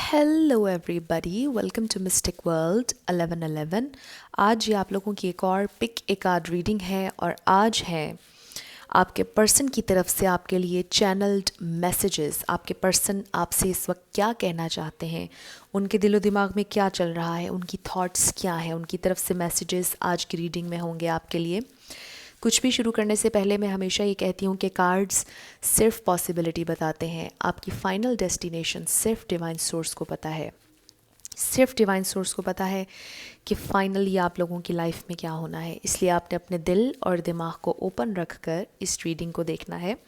Hello everybody, welcome to mystic world 1111। आज ये आप लोगों की एक और पिक ए कार्ड रीडिंग है और आज है आपके पर्सन की तरफ से आपके लिए चैनल्ड मैसेजेस। आपके पर्सन आपसे इस वक्त क्या कहना चाहते हैं, उनके दिलो दिमाग में क्या चल रहा है, उनकी थॉट्स क्या हैं, उनकी तरफ से मैसेजेस आज की रीडिंग में होंगे आपके लिए। कुछ भी शुरू करने से पहले मैं हमेशा ये कहती हूँ कि कार्ड्स सिर्फ पॉसिबिलिटी बताते हैं, आपकी फाइनल डेस्टिनेशन सिर्फ डिवाइन सोर्स को पता है। सिर्फ डिवाइन सोर्स को पता है कि फाइनली आप लोगों की लाइफ में क्या होना है। इसलिए आपने अपने दिल और दिमाग को ओपन रख कर इस रीडिंग को देखना है।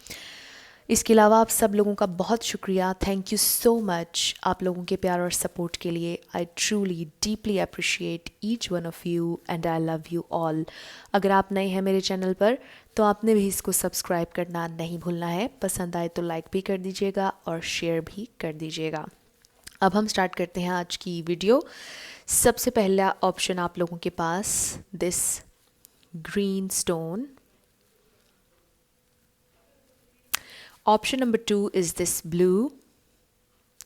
इसके अलावा आप सब लोगों का बहुत शुक्रिया, थैंक यू सो मच आप लोगों के प्यार और सपोर्ट के लिए। I truly deeply appreciate each one of you and I love you all. अगर आप नए हैं मेरे चैनल पर तो आपने भी इसको सब्सक्राइब करना नहीं भूलना है। पसंद आए तो लाइक भी कर दीजिएगा और शेयर भी कर दीजिएगा। अब हम स्टार्ट करते हैं आज की वीडियो। सबसे पहला ऑप्शन आप लोगों के पास this green stone. Option number 2 is this blue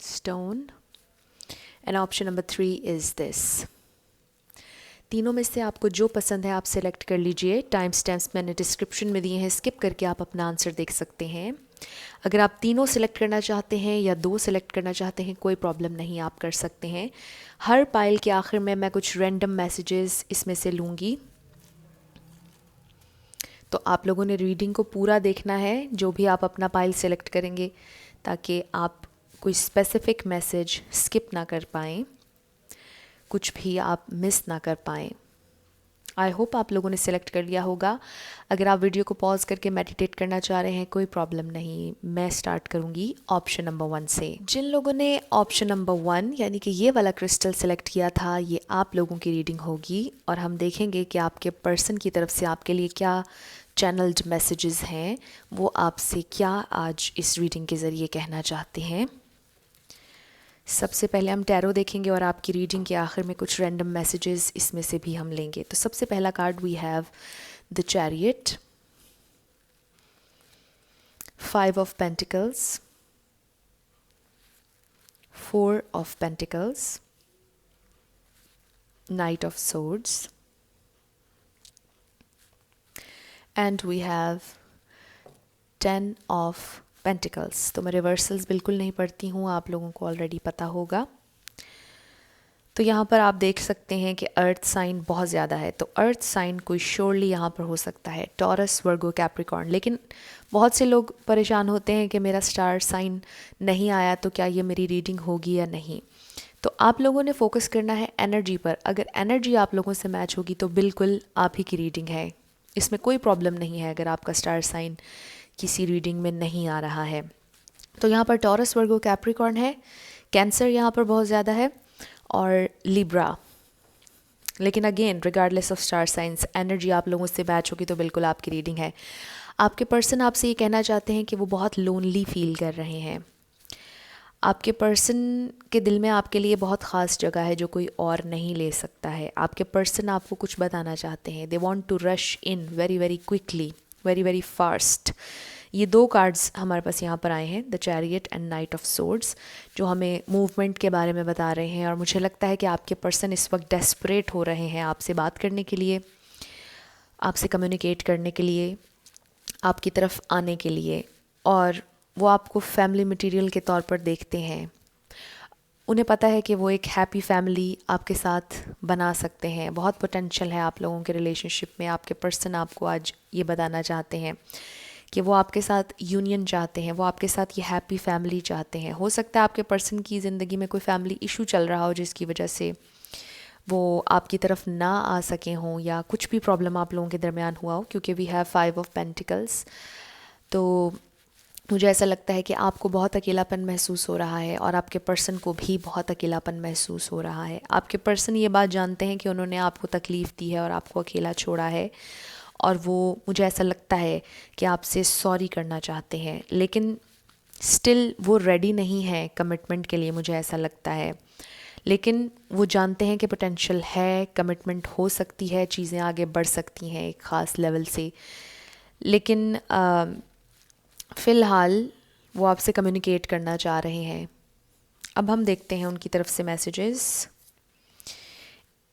stone and option number 3 is this। तीनों में से आपको जो पसंद है आप सेलेक्ट कर लीजिए। टाइम स्टैम्प्स मैंने डिस्क्रिप्शन में दिए हैं, स्किप करके आप अपना आंसर देख सकते हैं। अगर आप तीनों सेलेक्ट करना चाहते हैं या दो सेलेक्ट करना चाहते हैं कोई प्रॉब्लम नहीं, आप कर सकते हैं। हर पाइल के आखिर में मैं कुछ रैंडम मैसेजेस इसमें से लूँगी, तो आप लोगों ने रीडिंग को पूरा देखना है जो भी आप अपना पाइल सेलेक्ट करेंगे, ताकि आप कोई स्पेसिफिक मैसेज स्किप ना कर पाएँ, कुछ भी आप मिस ना कर पाएँ। आई होप आप लोगों ने सेलेक्ट कर लिया होगा। अगर आप वीडियो को पॉज करके मेडिटेट करना चाह रहे हैं कोई प्रॉब्लम नहीं, मैं स्टार्ट करूंगी ऑप्शन नंबर 1 से। जिन लोगों ने ऑप्शन नंबर 1 यानी कि ये वाला क्रिस्टल सेलेक्ट किया था, ये आप लोगों की रीडिंग होगी और हम देखेंगे कि आपके पर्सन की तरफ से आपके लिए क्या चैनल्ड मैसेजेस हैं, वो आपसे क्या आज इस रीडिंग के ज़रिए कहना चाहते हैं। सबसे पहले हम टैरो देखेंगे और आपकी रीडिंग के आखिर में कुछ रैंडम मैसेजेस इसमें से भी हम लेंगे। तो सबसे पहला card we have the chariot, 5 of pentacles, 4 of pentacles, knight of swords and we have 10 of pentacles. तो मैं रिवर्सल्स बिल्कुल नहीं पढ़ती हूँ, आप लोगों को ऑलरेडी पता होगा। तो यहाँ पर आप देख सकते हैं कि अर्थ साइन बहुत ज़्यादा है, तो अर्थ साइन कोई श्योरली यहाँ पर हो सकता है, टॉरस, वर्गो, कैप्रिकॉर्न। लेकिन बहुत से लोग परेशान होते हैं कि मेरा स्टार साइन नहीं आया तो क्या ये मेरी रीडिंग होगी या नहीं। तो आप लोगों ने फोकस करना है एनर्जी पर। अगर एनर्जी आप लोगों से मैच होगी तो बिल्कुल आप ही की रीडिंग है, इसमें कोई प्रॉब्लम नहीं है अगर आपका स्टार साइन किसी रीडिंग में नहीं आ रहा है। तो यहाँ पर टॉरस, वर्गो, कैप्रिकॉर्न है, कैंसर यहाँ पर बहुत ज़्यादा है और लिब्रा। लेकिन again regardless of star signs, energy आप लोगों से मैच होगी तो बिल्कुल आपकी रीडिंग है। आपके पर्सन आपसे ये कहना चाहते हैं कि वो बहुत लोनली फील कर रहे हैं। आपके पर्सन के दिल में आपके लिए बहुत ख़ास जगह है जो कोई और नहीं ले सकता है। आपके पर्सन आपको कुछ बताना चाहते हैं, they want to rush in very very quickly, very very fast. ये दो कार्ड्स हमारे पास यहाँ पर आए हैं, the chariot and knight of swords, जो हमें मूवमेंट के बारे में बता रहे हैं। और मुझे लगता है कि आपके पर्सन इस वक्त डेस्परेट हो रहे हैं आपसे बात करने के लिए, आपसे कम्युनिकेट करने के लिए, आपकी तरफ आने के लिए। और वो आपको फैमिली मटेरियल के तौर पर देखते हैं। उन्हें पता है कि वो एक हैप्पी फैमिली आपके साथ बना सकते हैं। बहुत पोटेंशियल है आप लोगों के रिलेशनशिप में। आपके पर्सन आपको आज ये बताना चाहते हैं कि वो आपके साथ यूनियन चाहते हैं, वो आपके साथ ये हैप्पी फैमिली चाहते हैं। हो सकता है आपके पर्सन की ज़िंदगी में कोई फैमिली इशू चल रहा हो जिसकी वजह से वो आपकी तरफ ना आ सके हों, या कुछ भी प्रॉब्लम आप लोगों के दरमियान हुआ हो, क्योंकि वी हैव 5 ऑफ पेंटिकल्स। तो मुझे ऐसा लगता है कि आपको बहुत अकेलापन महसूस हो रहा है और आपके पर्सन को भी बहुत अकेलापन महसूस हो रहा है। आपके पर्सन ये बात जानते हैं कि उन्होंने आपको तकलीफ़ दी है और आपको अकेला छोड़ा है, और वो, मुझे ऐसा लगता है कि आपसे सॉरी करना चाहते हैं, लेकिन स्टिल वो रेडी नहीं है कमिटमेंट के लिए, मुझे ऐसा लगता है। लेकिन वो जानते हैं कि पोटेंशियल है, कमिटमेंट हो सकती है, चीज़ें आगे बढ़ सकती हैं एक ख़ास लेवल से। लेकिन फ़िलहाल वो आपसे कम्युनिकेट करना चाह रहे हैं। अब हम देखते हैं उनकी तरफ से messages.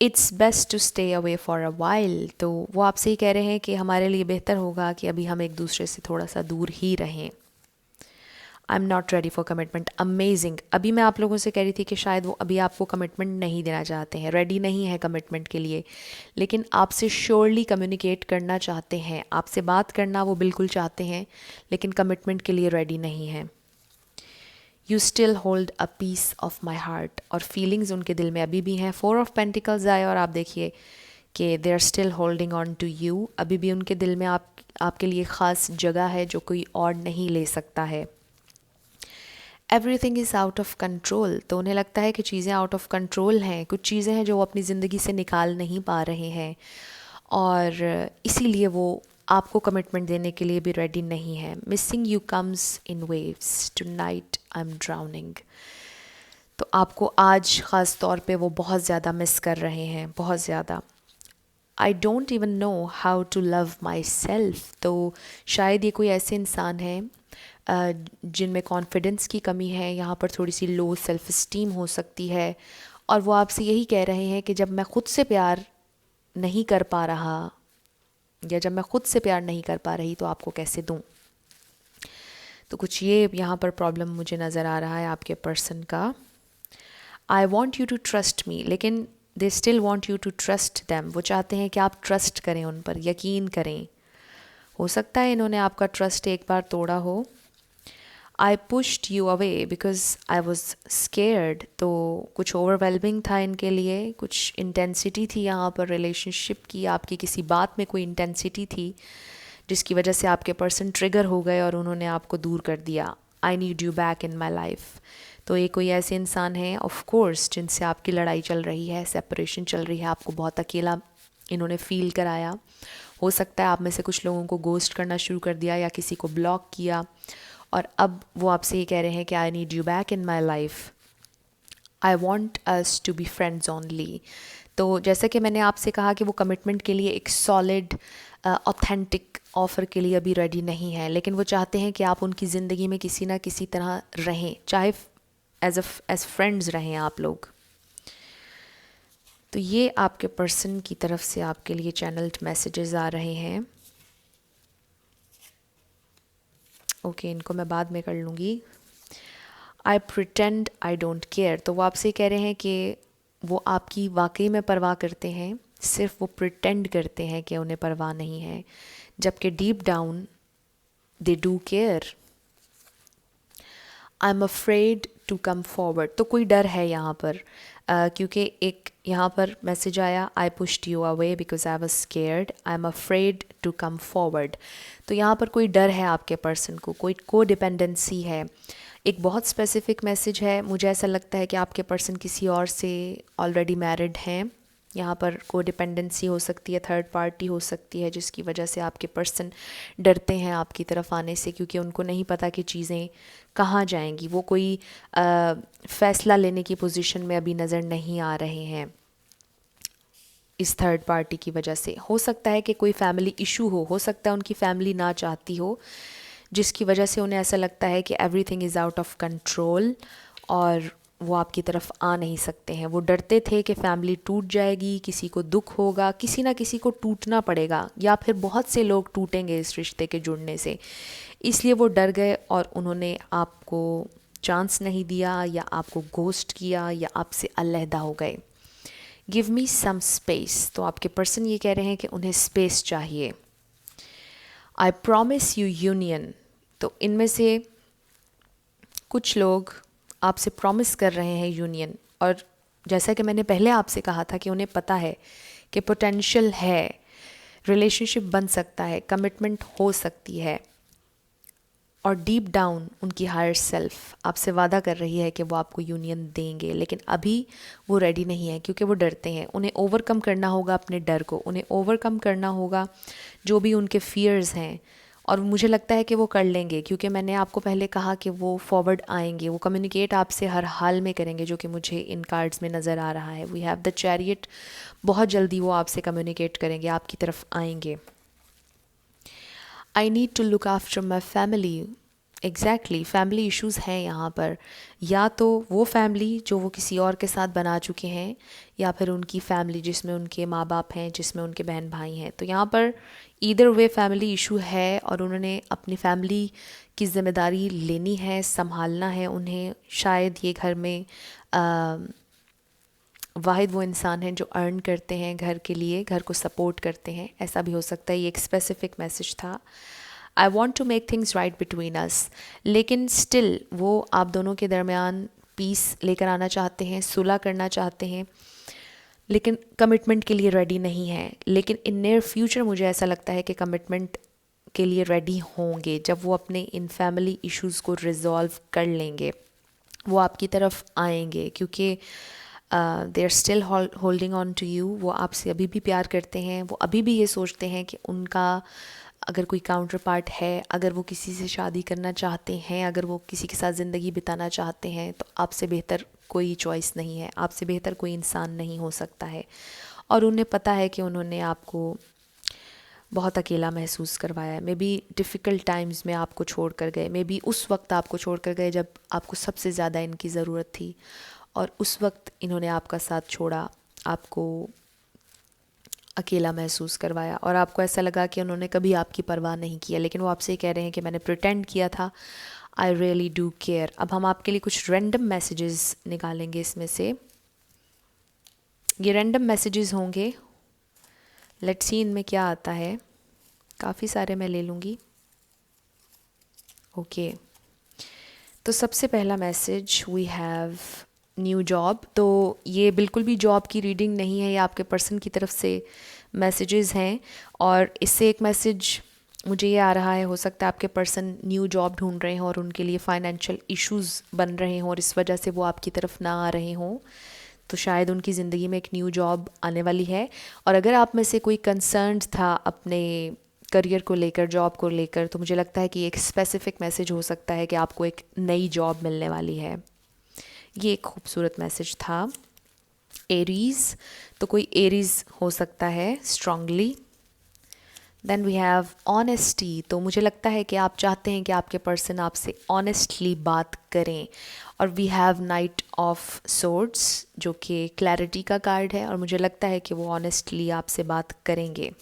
It's best to stay away for a while, तो वो आपसे ही कह रहे हैं कि हमारे लिए बेहतर होगा कि अभी हम एक दूसरे से थोड़ा सा दूर ही रहें। आई am not ready for commitment. Amazing. अभी मैं आप लोगों से कह रही थी कि शायद वो अभी आपको कमिटमेंट नहीं देना चाहते हैं, रेडी नहीं है कमिटमेंट के लिए, लेकिन आपसे श्योरली कम्युनिकेट करना चाहते हैं, आपसे बात करना वो बिल्कुल चाहते हैं, लेकिन कमिटमेंट के लिए रेडी नहीं है। You still hold a piece of my heart, और फीलिंग्स उनके दिल में अभी भी हैं। 4 ऑफ पेंटिकल्स आए और आप देखिए कि they are still holding on to you. अभी भी उनके दिल में आपके लिए ख़ास जगह है जो कोई और नहीं ले सकता है। Everything is out of control, तो उन्हें लगता है कि चीज़ें आउट ऑफ कंट्रोल हैं, कुछ चीज़ें हैं जो वो अपनी ज़िंदगी से निकाल नहीं पा रहे हैं, और इसीलिए वो आपको कमिटमेंट देने के लिए भी रेडी नहीं है। Missing you comes in waves, tonight I am drowning, तो आपको आज ख़ास तौर पे वो बहुत ज़्यादा मिस कर रहे हैं, बहुत ज़्यादा। I don't even know how to love myself, तो शायद ये कोई ऐसे इंसान हैं जिनमें कॉन्फिडेंस की कमी है, यहाँ पर थोड़ी सी लो सेल्फ इस्टीम हो सकती है, और वो आपसे यही कह रहे हैं कि जब मैं ख़ुद से प्यार नहीं कर पा रहा, या जब मैं ख़ुद से प्यार नहीं कर पा रही, तो आपको कैसे दूँ। तो कुछ ये यहाँ पर प्रॉब्लम मुझे नज़र आ रहा है आपके पर्सन का। I want you to trust me, लेकिन they still want you to trust them, वो चाहते हैं कि आप ट्रस्ट करें, उन पर यकीन करें। हो सकता है इन्होंने आपका ट्रस्ट एक बार तोड़ा हो। आई pushed you away because I was scared, तो कुछ ओवरवेलमिंग था इनके लिए, कुछ इंटेंसिटी थी यहाँ पर रिलेशनशिप की, आपकी किसी बात में कोई इंटेंसिटी थी जिसकी वजह से आपके पर्सन ट्रिगर हो गए और उन्होंने आपको दूर कर दिया। आई need you back in my life, तो ये कोई ऐसे इंसान हैं ऑफ कोर्स जिनसे आपकी लड़ाई चल रही है, सेपरेशन चल रही है, आपको बहुत अकेला इन्होंने फील कराया। हो सकता है आप में से कुछ लोगों को गोस्ट करना शुरू कर दिया या किसी को ब्लॉक किया, और अब वो आपसे ये कह रहे हैं कि I need you back in my life, I want us to be friends only. तो जैसा कि मैंने आपसे कहा कि वो कमिटमेंट के लिए एक सॉलिड ऑथेंटिक ऑफ़र के लिए अभी रेडी नहीं है, लेकिन वो चाहते हैं कि आप उनकी ज़िंदगी में किसी ना किसी तरह रहें, चाहे एज फ्रेंड्स रहें आप लोग। तो ये आपके पर्सन की तरफ से आपके लिए चैनल्ड मैसेजेस आ रहे हैं। ओके, इनको मैं बाद में कर लूँगी। आई प्रिटेंड आई डोंट केयर, तो वो आपसे कह रहे हैं कि वो आपकी वाकई में परवाह करते हैं, सिर्फ वो प्रिटेंड करते हैं कि उन्हें परवाह नहीं है, जबकि deep down they do care. I am afraid to come forward, तो कोई डर है यहाँ पर, क्योंकि एक यहाँ पर मैसेज आया I pushed you away because I was scared, I am afraid to come forward, तो यहाँ पर कोई डर है आपके पर्सन को, कोई को डिपेंडेंसी है। एक बहुत स्पेसिफिक मैसेज है, मुझे ऐसा लगता है कि आपके पर्सन किसी और से ऑलरेडी मैरिड हैं, यहाँ पर को डिपेंडेंसी हो सकती है, थर्ड पार्टी हो सकती है, जिसकी वजह से आपके पर्सन डरते हैं आपकी तरफ आने से, क्योंकि उनको नहीं पता कि चीज़ें कहाँ जाएंगी। वो कोई फ़ैसला लेने की पोजीशन में अभी नज़र नहीं आ रहे हैं इस थर्ड पार्टी की वजह से। हो सकता है कि कोई फैमिली इशू हो सकता है उनकी फैमिली ना चाहती हो, जिसकी वजह से उन्हें ऐसा लगता है कि everything is out of control और वो आपकी तरफ आ नहीं सकते हैं। वो डरते थे कि फैमिली टूट जाएगी, किसी को दुख होगा, किसी ना किसी को टूटना पड़ेगा, या फिर बहुत से लोग टूटेंगे इस रिश्ते के जुड़ने से, इसलिए वो डर गए और उन्होंने आपको चांस नहीं दिया, या आपको घोस्ट किया, या आपसे अलहदा हो गए। गिव मी सम स्पेस, तो आपके पर्सन ये कह रहे हैं कि उन्हें स्पेस चाहिए। आई प्रॉमिस यू यूनियन, तो इनमें से कुछ लोग आपसे प्रॉमिस कर रहे हैं यूनियन, और जैसा कि मैंने पहले आपसे कहा था कि उन्हें पता है कि पोटेंशियल है, रिलेशनशिप बन सकता है, कमिटमेंट हो सकती है, और डीप डाउन उनकी हायर सेल्फ आपसे वादा कर रही है कि वो आपको यूनियन देंगे, लेकिन अभी वो रेडी नहीं है क्योंकि वो डरते हैं। उन्हें ओवरकम करना होगा अपने डर को, उन्हें ओवरकम करना होगा जो भी उनके फियर्स हैं, और मुझे लगता है कि वो कर लेंगे, क्योंकि मैंने आपको पहले कहा कि वो फॉरवर्ड आएंगे, वो कम्युनिकेट आपसे हर हाल में करेंगे, जो कि मुझे इन कार्ड्स में नज़र आ रहा है। वी हैव द चैरियट, बहुत जल्दी वो आपसे कम्युनिकेट करेंगे, आपकी तरफ आएंगे। I need to look after my family, exactly family issues हैं यहाँ पर, या तो वो फैमिली जो वो किसी और के साथ बना चुके हैं, या फिर उनकी फैमिली जिसमें उनके माँ बाप हैं, जिसमें उनके बहन भाई हैं। तो यहाँ पर ईदर वे फैमिली इशू है और उन्होंने अपनी फैमिली की ज़िम्मेदारी लेनी है, संभालना है उन्हें। शायद ये घर में वाहिद वो इंसान हैं जो अर्न करते हैं घर के लिए, घर को सपोर्ट करते हैं, ऐसा भी हो सकता है। ये एक स्पेसिफिक मैसेज था। I want to make things right between us, लेकिन स्टिल वो आप दोनों के दरमियान पीस लेकर आना चाहते हैं, सुलह करना चाहते हैं, लेकिन कमिटमेंट के लिए रेडी नहीं है। लेकिन इन नियर फ्यूचर मुझे ऐसा लगता है कि कमिटमेंट के लिए रेडी होंगे जब वो अपने इन फैमिली इश्यूज़ को रिजॉल्व कर लेंगे, वो आपकी तरफ आएंगे, क्योंकि they are still holding on to you. वो आपसे अभी भी प्यार करते हैं, वो अभी भी ये सोचते हैं कि उनका अगर कोई काउंटर पार्ट है, अगर वो किसी से शादी करना चाहते हैं, अगर वो किसी के साथ ज़िंदगी बिताना चाहते हैं, तो आपसे बेहतर कोई चॉइस नहीं है, आपसे बेहतर कोई इंसान नहीं हो सकता है। और उन्हें पता है कि उन्होंने आपको बहुत अकेला महसूस करवाया है। मे बी डिफ़िकल्ट टाइम्स में आपको छोड़ कर गए, मे बी उस वक्त आपको छोड़ कर गए जब आपको सबसे ज़्यादा इनकी ज़रूरत थी, और उस वक्त इन्होंने आपका साथ छोड़ा, आपको अकेला महसूस करवाया, और आपको ऐसा लगा कि उन्होंने कभी आपकी परवाह नहीं किया। लेकिन वो आपसे कह रहे हैं कि मैंने प्रिटेंड किया था, आई रियली डू केयर। अब हम आपके लिए कुछ रैंडम मैसेजेस निकालेंगे इसमें से। ये रैंडम मैसेजेस होंगे, लेट्स सी इनमें क्या आता है। काफ़ी सारे मैं ले लूँगी। ओके, तो सबसे पहला message we have new job. तो ये बिल्कुल भी जॉब की रीडिंग नहीं है, ये आपके पर्सन की तरफ से मैसेजेस हैं। और इससे एक मैसेज मुझे ये आ रहा है, हो सकता है आपके पर्सन न्यू जॉब ढूंढ रहे हों और उनके लिए फाइनेंशियल इश्यूज़ बन रहे हों और इस वजह से वो आपकी तरफ ना आ रहे हों। तो शायद उनकी ज़िंदगी में एक न्यू जॉब आने वाली है। और अगर आप में से कोई कंसर्न था अपने करियर को लेकर, जॉब को लेकर, तो मुझे लगता है कि एक स्पेसिफिक मैसेज हो सकता है कि आपको एक नई जॉब मिलने वाली है। ये एक खूबसूरत मैसेज था। एरीज़, तो कोई एरीज़ हो सकता है strongly. Then we have honesty, तो मुझे लगता है कि आप चाहते हैं कि आपके पर्सन आपसे ऑनेस्टली बात करें। और we have knight of swords, जो कि क्लैरिटी का कार्ड है, और मुझे लगता है कि वो ऑनेस्टली आपसे बात करेंगे।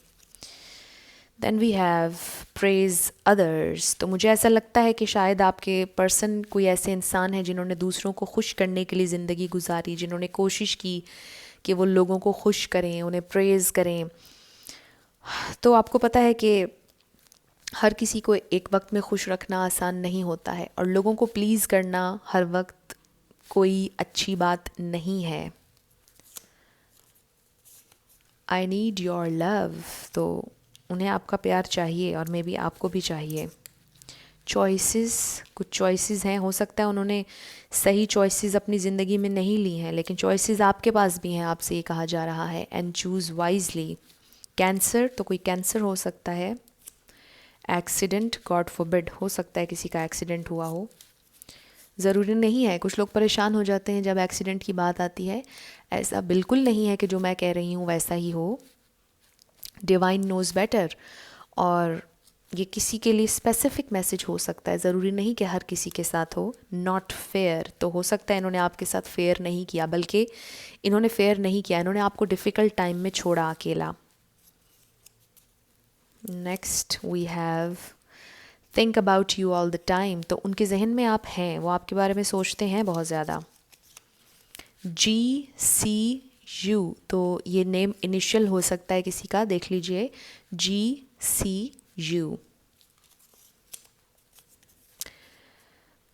Then we have praise others, तो मुझे ऐसा लगता है कि शायद आपके पर्सन कोई ऐसे इंसान है जिन्होंने दूसरों को खुश करने के लिए ज़िंदगी गुजारी, जिन्होंने कोशिश की कि वो लोगों को खुश करें, उन्हें प्रेज़ करें। तो आपको पता है कि हर किसी को एक वक्त में खुश रखना आसान नहीं होता है, और लोगों को प्लीज़ करना हर वक्त कोई अच्छी बात नहीं है। आई नीड योर लव, तो उन्हें आपका प्यार चाहिए और मे बी आपको भी चाहिए। चॉइसेस, कुछ चॉइसेस हैं, हो सकता है उन्होंने सही चॉइसेस अपनी ज़िंदगी में नहीं ली हैं, लेकिन चॉइसेस आपके पास भी हैं, आपसे ये कहा जा रहा है। And choose wisely. कैंसर, तो कोई कैंसर हो सकता है। एक्सीडेंट, गॉड फॉरबिड, हो सकता है किसी का एक्सीडेंट हुआ हो, ज़रूरी नहीं है। कुछ लोग परेशान हो जाते हैं जब एक्सीडेंट की बात आती है, ऐसा बिल्कुल नहीं है कि जो मैं कह रही हूँ वैसा ही हो। डिवाइन नोज़ बेटर, और ये किसी के लिए स्पेसिफिक मैसेज हो सकता है, ज़रूरी नहीं कि हर किसी के साथ हो। नॉट फेयर, तो हो सकता है इन्होंने आपके साथ फेयर नहीं किया, बल्कि इन्होंने फेयर नहीं किया, इन्होंने आपको डिफ़िकल्ट टाइम में छोड़ा अकेला। Next we have think about you all the time, तो उनके जहन में आप हैं, वो आपके बारे में सोचते हैं बहुत ज़्यादा। GCU, तो ये नेम इनिशियल हो सकता है किसी का, देख लीजिए। GCU।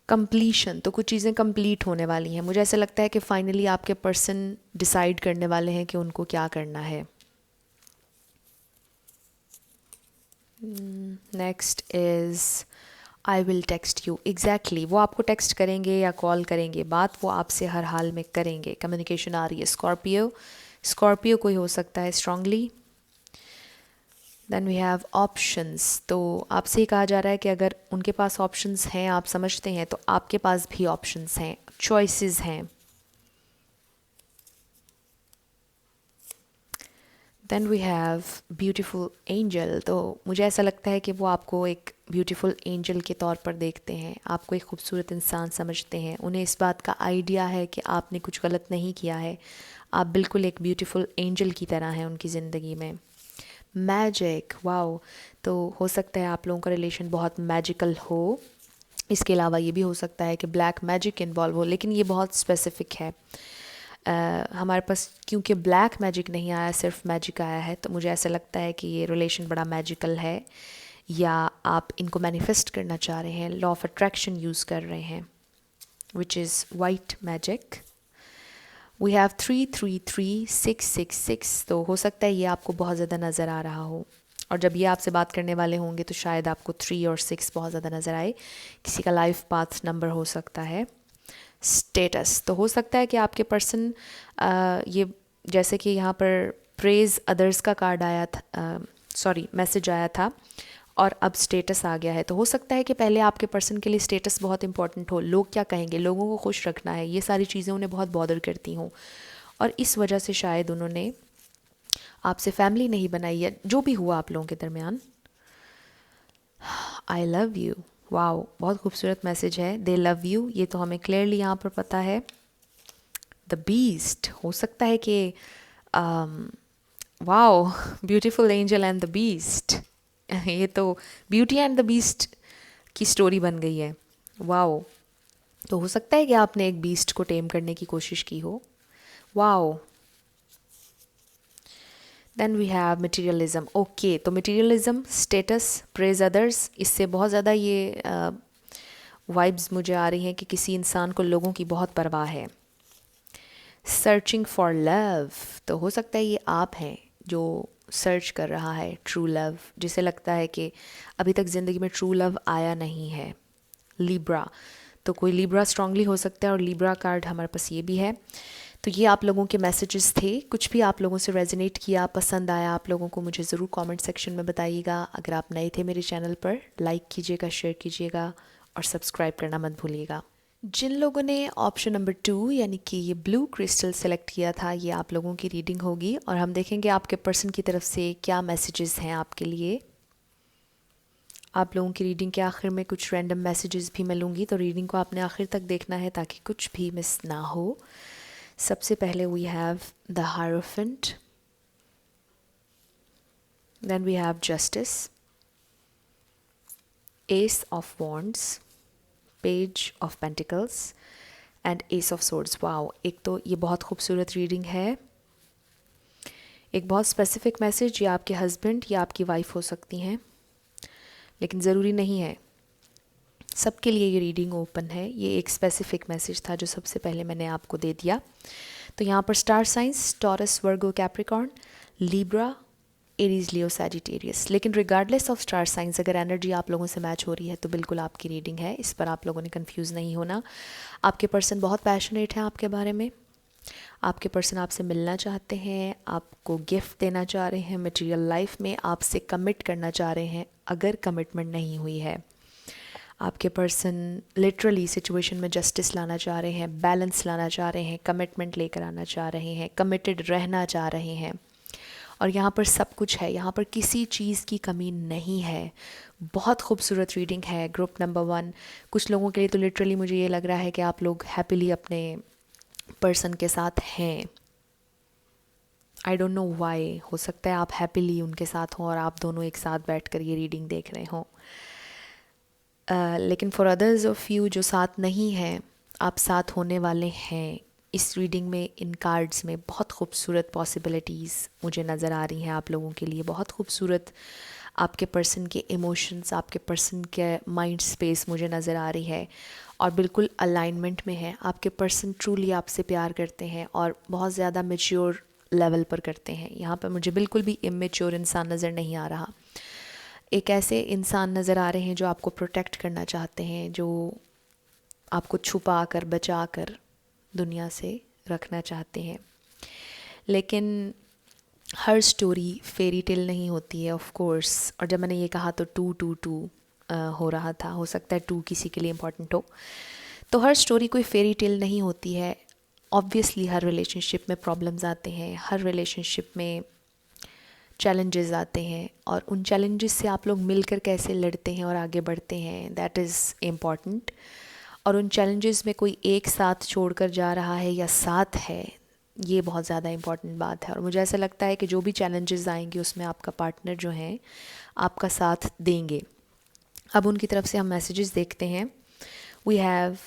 कंप्लीशन, तो कुछ चीज़ें कंप्लीट होने वाली हैं। मुझे ऐसा लगता है कि फाइनली आपके पर्सन डिसाइड करने वाले हैं कि उनको क्या करना है। Next is I will text you. Exactly, वो आपको टेक्स्ट करेंगे या कॉल करेंगे, बात वो आपसे हर हाल में करेंगे। कम्युनिकेशन आ रही है। स्कॉर्पियो, स्कॉर्पियो कोई हो सकता है strongly. Then we have options, तो आपसे ही कहा जा रहा है कि अगर उनके पास ऑप्शंस हैं, आप समझते हैं, तो आपके पास भी ऑप्शंस हैं, चॉइसेस हैं। Then we have beautiful angel, तो मुझे ऐसा लगता है कि वो आपको एक ब्यूटीफुल एंजल के तौर पर देखते हैं, आपको एक खूबसूरत इंसान समझते हैं, उन्हें इस बात का आइडिया है कि आपने कुछ गलत नहीं किया है, आप बिल्कुल एक ब्यूटीफुल एंजल की तरह हैं उनकी ज़िंदगी में। मैजिक, वाओ, तो हो सकता है आप लोगों का रिलेशन बहुत मैजिकल हो। इसके अलावा ये भी हो सकता है कि ब्लैक मैजिक इन्वॉल्व हो, लेकिन ये बहुत स्पेसिफिक है। हमारे पास क्योंकि ब्लैक मैजिक नहीं आया, सिर्फ मैजिक आया है, तो मुझे ऐसा लगता है कि ये रिलेशन बड़ा मैजिकल है, या आप इनको मैनिफेस्ट करना चाह रहे हैं, लॉ ऑफ अट्रैक्शन यूज़ कर रहे हैं, which is white magic. We have 333 666, तो हो सकता है ये आपको बहुत ज़्यादा नज़र आ रहा हो, और जब ये आपसे बात करने वाले होंगे तो शायद आपको 3 और 6 बहुत ज़्यादा नज़र आए। किसी का लाइफ पाथ नंबर हो सकता है। स्टेटस, तो हो सकता है कि आपके पर्सन ये, जैसे कि यहाँ पर प्रेज अदर्स का कार्ड आया था, सॉरी मैसेज आया था, और अब स्टेटस आ गया है, तो हो सकता है कि पहले आपके पर्सन के लिए स्टेटस बहुत इंपॉर्टेंट हो, लोग क्या कहेंगे, लोगों को खुश रखना है, ये सारी चीज़ें उन्हें बहुत बॉदर करती हों, और इस वजह से शायद उन्होंने आपसे फैमिली नहीं बनाई, या जो भी हुआ आप लोगों के दरमियान। आई लव यू, वाओ, बहुत खूबसूरत मैसेज है, दे लव यू, ये तो हमें क्लियरली यहाँ पर पता है। द बीस्ट, हो सकता है कि wow, beautiful angel and the beast, ये तो ब्यूटी एंड द बीस्ट की स्टोरी बन गई है। वाओ, तो हो सकता है कि आपने एक बीस्ट को टेम करने की कोशिश की हो। Wow, then we have materialism. Okay, तो मटीरियलिज्म, स्टेटस, प्रेज अदर्स, इससे बहुत ज़्यादा ये वाइब्स मुझे आ रही हैं कि किसी इंसान को लोगों की बहुत परवाह है। सर्चिंग फॉर लव, तो हो सकता है ये आप हैं जो सर्च कर रहा है ट्रू लव, जिसे लगता है कि अभी तक ज़िंदगी में ट्रू लव आया नहीं है। लिब्रा, तो कोई लिब्रा स्ट्रांगली हो सकता है, और लिब्रा कार्ड हमारे पास ये भी है। तो ये आप लोगों के मैसेजेस थे, कुछ भी आप लोगों से रेजोनेट किया, पसंद आया आप लोगों को, मुझे ज़रूर कमेंट सेक्शन में बताइएगा। अगर आप नए थे मेरे चैनल पर, लाइक कीजिएगा, शेयर कीजिएगा, और सब्सक्राइब करना मत भूलिएगा। जिन लोगों ने ऑप्शन नंबर 2 यानी कि ये ब्लू क्रिस्टल सेलेक्ट किया था, ये आप लोगों की रीडिंग होगी, और हम देखेंगे आपके पर्सन की तरफ से क्या मैसेजेस हैं आपके लिए। आप लोगों की रीडिंग के आखिर में कुछ रैंडम मैसेजेस भी मिलूंगी, तो रीडिंग को आपने आखिर तक देखना है ताकि कुछ भी मिस ना हो। सबसे पहले we have the hierophant, then we have justice, ace of wands, page of pentacles and ace of swords. Wow, एक तो ये बहुत खूबसूरत रीडिंग है, एक बहुत स्पेसिफिक मैसेज, ये आपके हस्बैंड या आपकी वाइफ हो सकती हैं, लेकिन ज़रूरी नहीं है, सबके लिए ये रीडिंग ओपन है। ये एक स्पेसिफिक मैसेज था जो सबसे पहले मैंने आपको दे दिया। तो यहाँ पर स्टार साइंस टॉरस, वर्गो, कैप्रिकॉर्न, लीब्रा, एरीज, लियो, सैजिटेरियस, लेकिन रिगार्डलेस ऑफ स्टार साइंस अगर एनर्जी आप लोगों से मैच हो रही है तो बिल्कुल आपकी रीडिंग है, इस पर आप लोगों ने कंफ्यूज नहीं होना। आपके पर्सन बहुत पैशनेट हैं आपके बारे में, आपके पर्सन आपसे मिलना चाहते हैं, आपको गिफ्ट देना चाह रहे हैं, मटेरियल लाइफ में आपसे कमिट करना चाह रहे हैं अगर कमिटमेंट नहीं हुई है। आपके पर्सन लिटरली सिचुएशन में जस्टिस लाना चाह रहे हैं, बैलेंस लाना चाह रहे हैं, कमिटमेंट लेकर आना चाह रहे हैं, कमिटेड रहना चाह रहे हैं, और यहाँ पर सब कुछ है, यहाँ पर किसी चीज़ की कमी नहीं है। बहुत खूबसूरत रीडिंग है। ग्रुप नंबर 1, कुछ लोगों के लिए तो लिटरली मुझे ये लग रहा है कि आप लोग हैप्पीली अपने पर्सन के साथ हैं। आई डोंट नो वाई, हो सकता है आप हैप्पीली उनके साथ हों और आप दोनों एक साथ बैठकर ये रीडिंग देख रहे हों। लेकिन फॉर अदर्स ऑफ यू जो साथ नहीं हैं, आप साथ होने वाले हैं। इस रीडिंग में, इन कार्ड्स में बहुत खूबसूरत पॉसिबिलिटीज़ मुझे नज़र आ रही हैं आप लोगों के लिए। बहुत खूबसूरत आपके पर्सन के इमोशंस, आपके पर्सन के माइंड स्पेस मुझे नज़र आ रही है, और बिल्कुल अलाइनमेंट में है। आपके पर्सन ट्रूली आपसे प्यार करते हैं और बहुत ज़्यादा मैच्योर लेवल पर करते हैं। यहाँ पर मुझे बिल्कुल भी इमेच्योर इंसान नज़र नहीं आ रहा। एक ऐसे इंसान नज़र आ रहे हैं जो आपको प्रोटेक्ट करना चाहते हैं, जो आपको छुपा कर, बचा कर दुनिया से रखना चाहते हैं। लेकिन हर स्टोरी फेरी टेल नहीं होती है, ऑफ कोर्स। और जब मैंने ये कहा तो 2 हो रहा था, हो सकता है 2 किसी के लिए इम्पोर्टेंट हो। तो हर स्टोरी कोई फेरी टेल नहीं होती है। ऑब्वियसली हर रिलेशनशिप में प्रॉब्लम्स आते हैं, हर रिलेशनशिप में चैलेंजेस आते हैं और उन चैलेंजेस से आप लोग मिलकर कैसे लड़ते हैं और आगे बढ़ते हैं, दैट इज़ इम्पॉर्टेंट। और उन चैलेंजेस में कोई एक साथ छोड़कर जा रहा है या साथ है, ये बहुत ज़्यादा इम्पॉर्टेंट बात है। और मुझे ऐसा लगता है कि जो भी चैलेंजेस आएंगे उसमें आपका पार्टनर जो है आपका साथ देंगे। अब उनकी तरफ से हम मैसेजेस देखते हैं। We have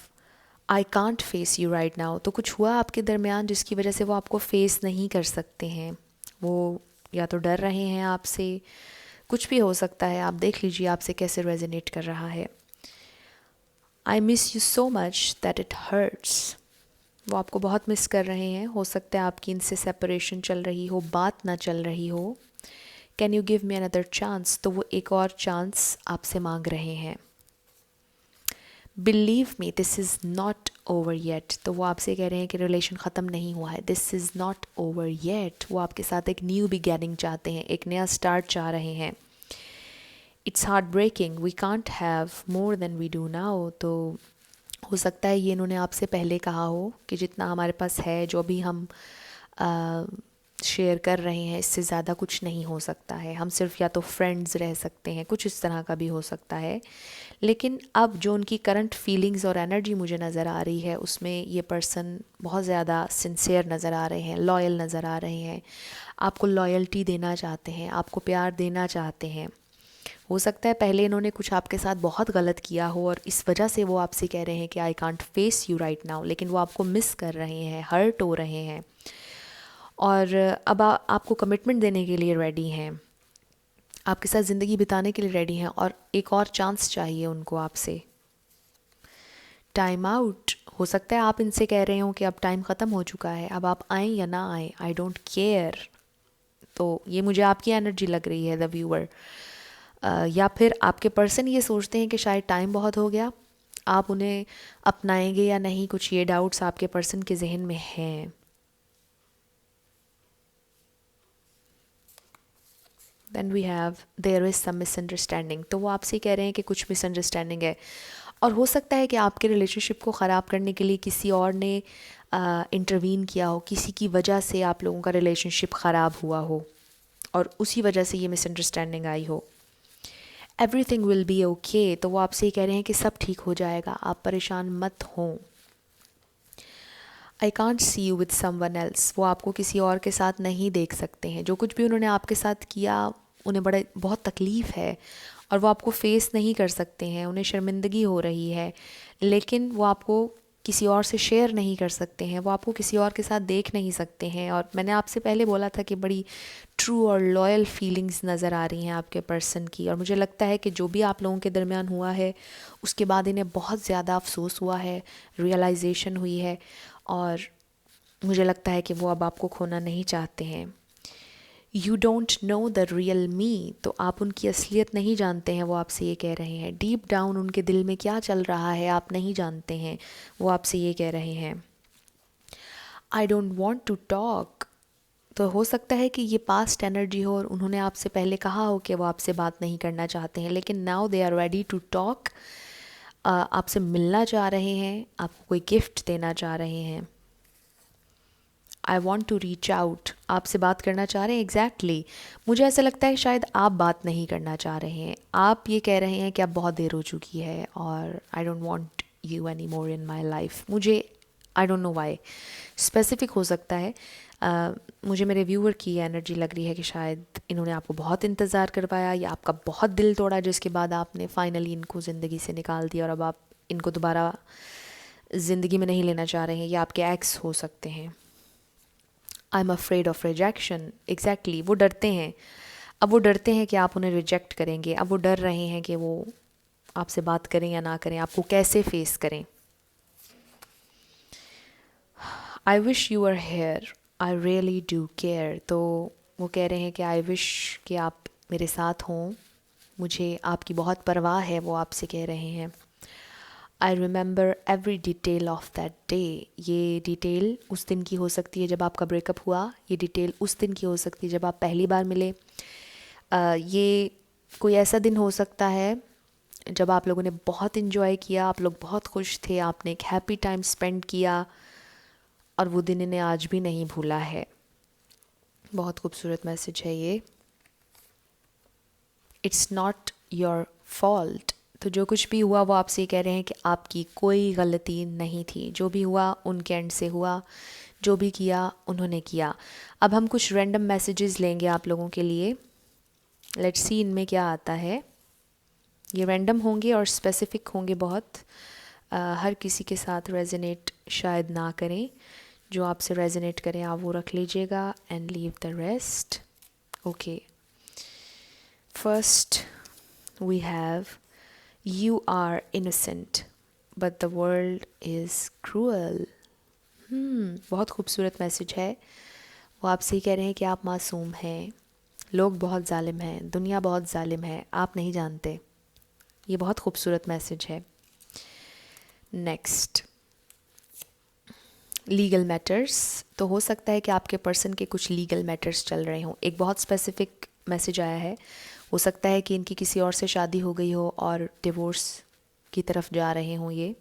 I can't face you right now. तो कुछ हुआ आपके दरमियान जिसकी वजह से वो आपको फेस नहीं कर सकते हैं। वो या तो डर रहे हैं आपसे, कुछ भी हो सकता है, आप देख लीजिए आपसे कैसे रेजोनेट कर रहा है। I miss you so much that it hurts. वो आपको बहुत मिस कर रहे हैं। हो सकता है आपकी इनसे सेपरेशन चल रही हो, बात ना चल रही हो। Can you give me another chance. तो वो एक और चांस आपसे मांग रहे हैं। Believe me this is not over yet. तो वो आपसे कह रहे हैं कि रिलेशन ख़त्म नहीं हुआ है। This is not over yet. वो आपके साथ एक न्यू बिगैनिंग चाहते हैं, एक नया स्टार्ट चाह रहे हैं। It's heartbreaking we can't have more than we do now. तो हो सकता है ये इन्होंने आपसे पहले कहा हो कि जितना हमारे पास है, जो भी हम शेयर कर रहे हैं, इससे ज़्यादा कुछ नहीं हो सकता है। हम सिर्फ या तो फ्रेंड्स रह सकते हैं, कुछ इस तरह का भी हो सकता है। लेकिन अब जो उनकी करंट फीलिंग्स और एनर्जी मुझे नज़र आ रही है, उसमें ये पर्सन बहुत ज़्यादा सिंसियर नज़र आ रहे हैं, लॉयल नज़र आ रहे हैं। आपको लॉयल्टी देना चाहते हैं, आपको प्यार देना चाहते हैं। हो सकता है पहले इन्होंने कुछ आपके साथ बहुत गलत किया हो और इस वजह से वो आपसे कह रहे हैं कि आई can't face you right now. लेकिन वो आपको मिस कर रहे हैं, हर्ट हो रहे हैं और अब आपको कमिटमेंट देने के लिए रेडी हैं, आपके साथ ज़िंदगी बिताने के लिए रेडी हैं और एक और चांस चाहिए उनको आपसे। Time out. हो सकता है आप इनसे कह रहे हो कि अब टाइम ख़त्म हो चुका है, अब आप आएँ या ना आएँ, आई डोंट केयर। तो ये मुझे आपकी एनर्जी लग रही है द व्यूअर। या फिर आपके पर्सन ये सोचते हैं कि शायद टाइम बहुत हो गया, आप उन्हें अपनाएंगे या नहीं, कुछ ये डाउट्स आपके पर्सन के जहन में हैं। Then we have there is some misunderstanding. तो वो आपसे कह रहे हैं कि कुछ मिसअंडरस्टैंडिंग है और हो सकता है कि आपके रिलेशनशिप को ख़राब करने के लिए किसी और ने इंटरवीन किया हो, किसी की वजह से आप लोगों का रिलेशनशिप ख़राब हुआ हो और उसी वजह से ये मिसअंडरस्टैंडिंग आई हो। Everything will be okay. तो वो आपसे कह रहे हैं कि सब ठीक हो जाएगा, आप परेशान मत हों। I can't see you with someone else. वो आपको किसी और के साथ नहीं देख सकते हैं। जो कुछ भी उन्होंने आपके साथ किया, उन्हें बहुत तकलीफ़ है और वो आपको फेस नहीं कर सकते हैं, उन्हें शर्मिंदगी हो रही है, लेकिन वो आपको किसी और से शेयर नहीं कर सकते हैं, वो आपको किसी और के साथ देख नहीं सकते हैं। और मैंने आपसे पहले बोला था कि बड़ी ट्रू और लॉयल फीलिंग्स नज़र आ रही हैं आपके पर्सन की। और मुझे लगता है कि जो भी आप लोगों के दरमियान हुआ है, उसके बाद इन्हें बहुत ज़्यादा अफसोस हुआ है, रियलाइजेशन हुई है और मुझे लगता है कि वो अब आपको खोना नहीं चाहते हैं। You don't know the real me. तो आप उनकी असलियत नहीं जानते हैं, वो आपसे ये कह रहे हैं। डीप डाउन उनके दिल में क्या चल रहा है आप नहीं जानते हैं, वो आपसे ये कह रहे हैं। I don't want to talk. तो हो सकता है कि ये पास्ट एनर्जी हो और उन्होंने आपसे पहले कहा हो कि वो आपसे बात नहीं करना चाहते हैं, लेकिन now they are ready to talk. आपसे मिलना चाह रहे हैं, आपको कोई गिफ्ट देना चाह रहे हैं। I want to reach out. आपसे बात करना चाह रहे हैं। एग्जैक्टली मुझे ऐसा लगता है शायद आप बात नहीं करना चाह रहे हैं। आप ये कह रहे हैं कि अब बहुत देर हो चुकी है और I don't want you any more in my life. मुझे I don't know why, specific हो सकता है। मुझे मेरे व्यूअर की एनर्जी लग रही है कि शायद इन्होंने आपको बहुत इंतज़ार करवाया या आपका बहुत दिल तोड़ा, जिसके बाद आपने फाइनली इनको ज़िंदगी से निकाल दिया और अब आप इनको दोबारा ज़िंदगी में नहीं लेना चाह रहे हैं। या आपके एक्स हो सकते हैं। I am afraid of rejection. Exactly वो डरते हैं। अब वो डरते हैं कि आप उन्हें रिजेक्ट करेंगे। अब वो डर रहे हैं कि वो आपसे बात करें या ना करें, आपको कैसे फेस करें। I wish you are here, I really do care. तो वो कह रहे हैं कि आई विश कि आप मेरे साथ हों, मुझे आपकी बहुत परवाह है, वो आपसे कह रहे हैं। I remember every detail of that day. ये डिटेल उस दिन की हो सकती है जब आपका ब्रेकअप हुआ, ये डिटेल उस दिन की हो सकती है जब आप पहली बार मिले। ये कोई ऐसा दिन हो सकता है जब आप लोगों ने बहुत इन्जॉय किया, आप लोग बहुत खुश थे, आपने एक हैप्पी टाइम स्पेंड किया और वो दिन इन्हें आज भी नहीं भूला है। बहुत खूबसूरत मैसेज है ये। It's not your fault. तो जो कुछ भी हुआ वो आपसे ये कह रहे हैं कि आपकी कोई गलती नहीं थी, जो भी हुआ उनके एंड से हुआ, जो भी किया उन्होंने किया। अब हम कुछ रैंडम मैसेजेस लेंगे आप लोगों के लिए। लेट्स सी इनमें क्या आता है। ये रैंडम होंगे और स्पेसिफिक होंगे बहुत। हर किसी के साथ रेजोनेट शायद ना करें। जो आपसे रेजोनेट करें आप वो रख लीजिएगा and leave the rest. Okay, first we have you are innocent but the world is cruel. बहुत खूबसूरत मैसेज है। वो आपसे ही कह रहे हैं कि आप मासूम हैं, लोग बहुत जालिम हैं, दुनिया बहुत जालिम है, आप नहीं जानते। ये बहुत खूबसूरत मैसेज है। Next, legal matters. तो हो सकता है कि आपके पर्सन के कुछ लीगल मैटर्स चल रहे हों। एक बहुत स्पेसिफिक मैसेज आया है। हो सकता है कि इनकी किसी और से शादी हो गई हो और डिवोर्स की तरफ जा रहे हों ये,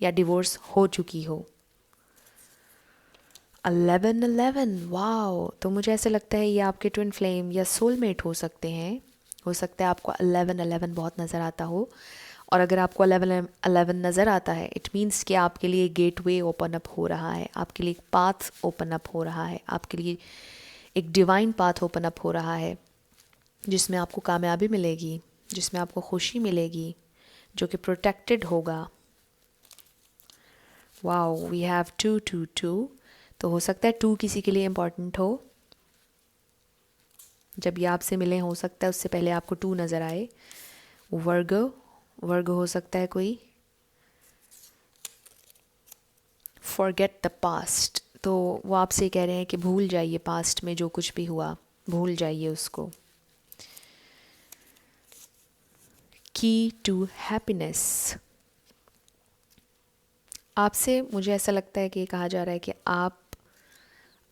या डिवोर्स हो चुकी हो। 1111, वाओ। तो मुझे ऐसे लगता है ये आपके ट्विन फ्लेम या सोलमेट हो सकते हैं। हो सकता है आपको 1111 बहुत नज़र आता हो, और अगर आपको 1111 नज़र आता है इट मीन्स कि आपके लिए गेटवे ओपन अप हो रहा है, आपके लिए एक पाथ ओपन अप हो रहा है, आपके लिए एक डिवाइन पाथ ओपन अप हो रहा है, जिसमें आपको कामयाबी मिलेगी, जिसमें आपको खुशी मिलेगी, जो कि प्रोटेक्टेड होगा। Wow, we have 222। तो हो सकता है 2 किसी के लिए इम्पॉर्टेंट हो। जब ये आपसे मिले हो सकता है उससे पहले आपको 2 नज़र आए। वर्ग हो सकता है कोई। Forget the past. तो वो आपसे कह रहे हैं कि भूल जाइए पास्ट में जो कुछ भी हुआ, भूल जाइए उसको। की टू हैप्पीनेस। आपसे मुझे ऐसा लगता है कि कहा जा रहा है कि आप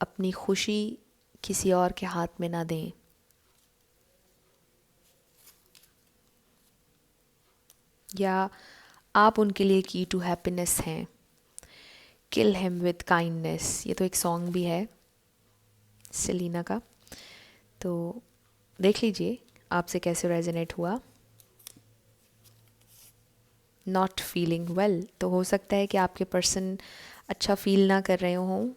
अपनी खुशी किसी और के हाथ में ना दें। या आप उनके लिए की टू हैप्पीनेस हैं। किल हिम विद काइंडनेस, ये तो एक सॉन्ग भी है सेलिना का। तो देख लीजिए आपसे कैसे रेजोनेट हुआ। Not feeling well. तो हो सकता है कि आपके पर्सन अच्छा फील ना कर रहे हों,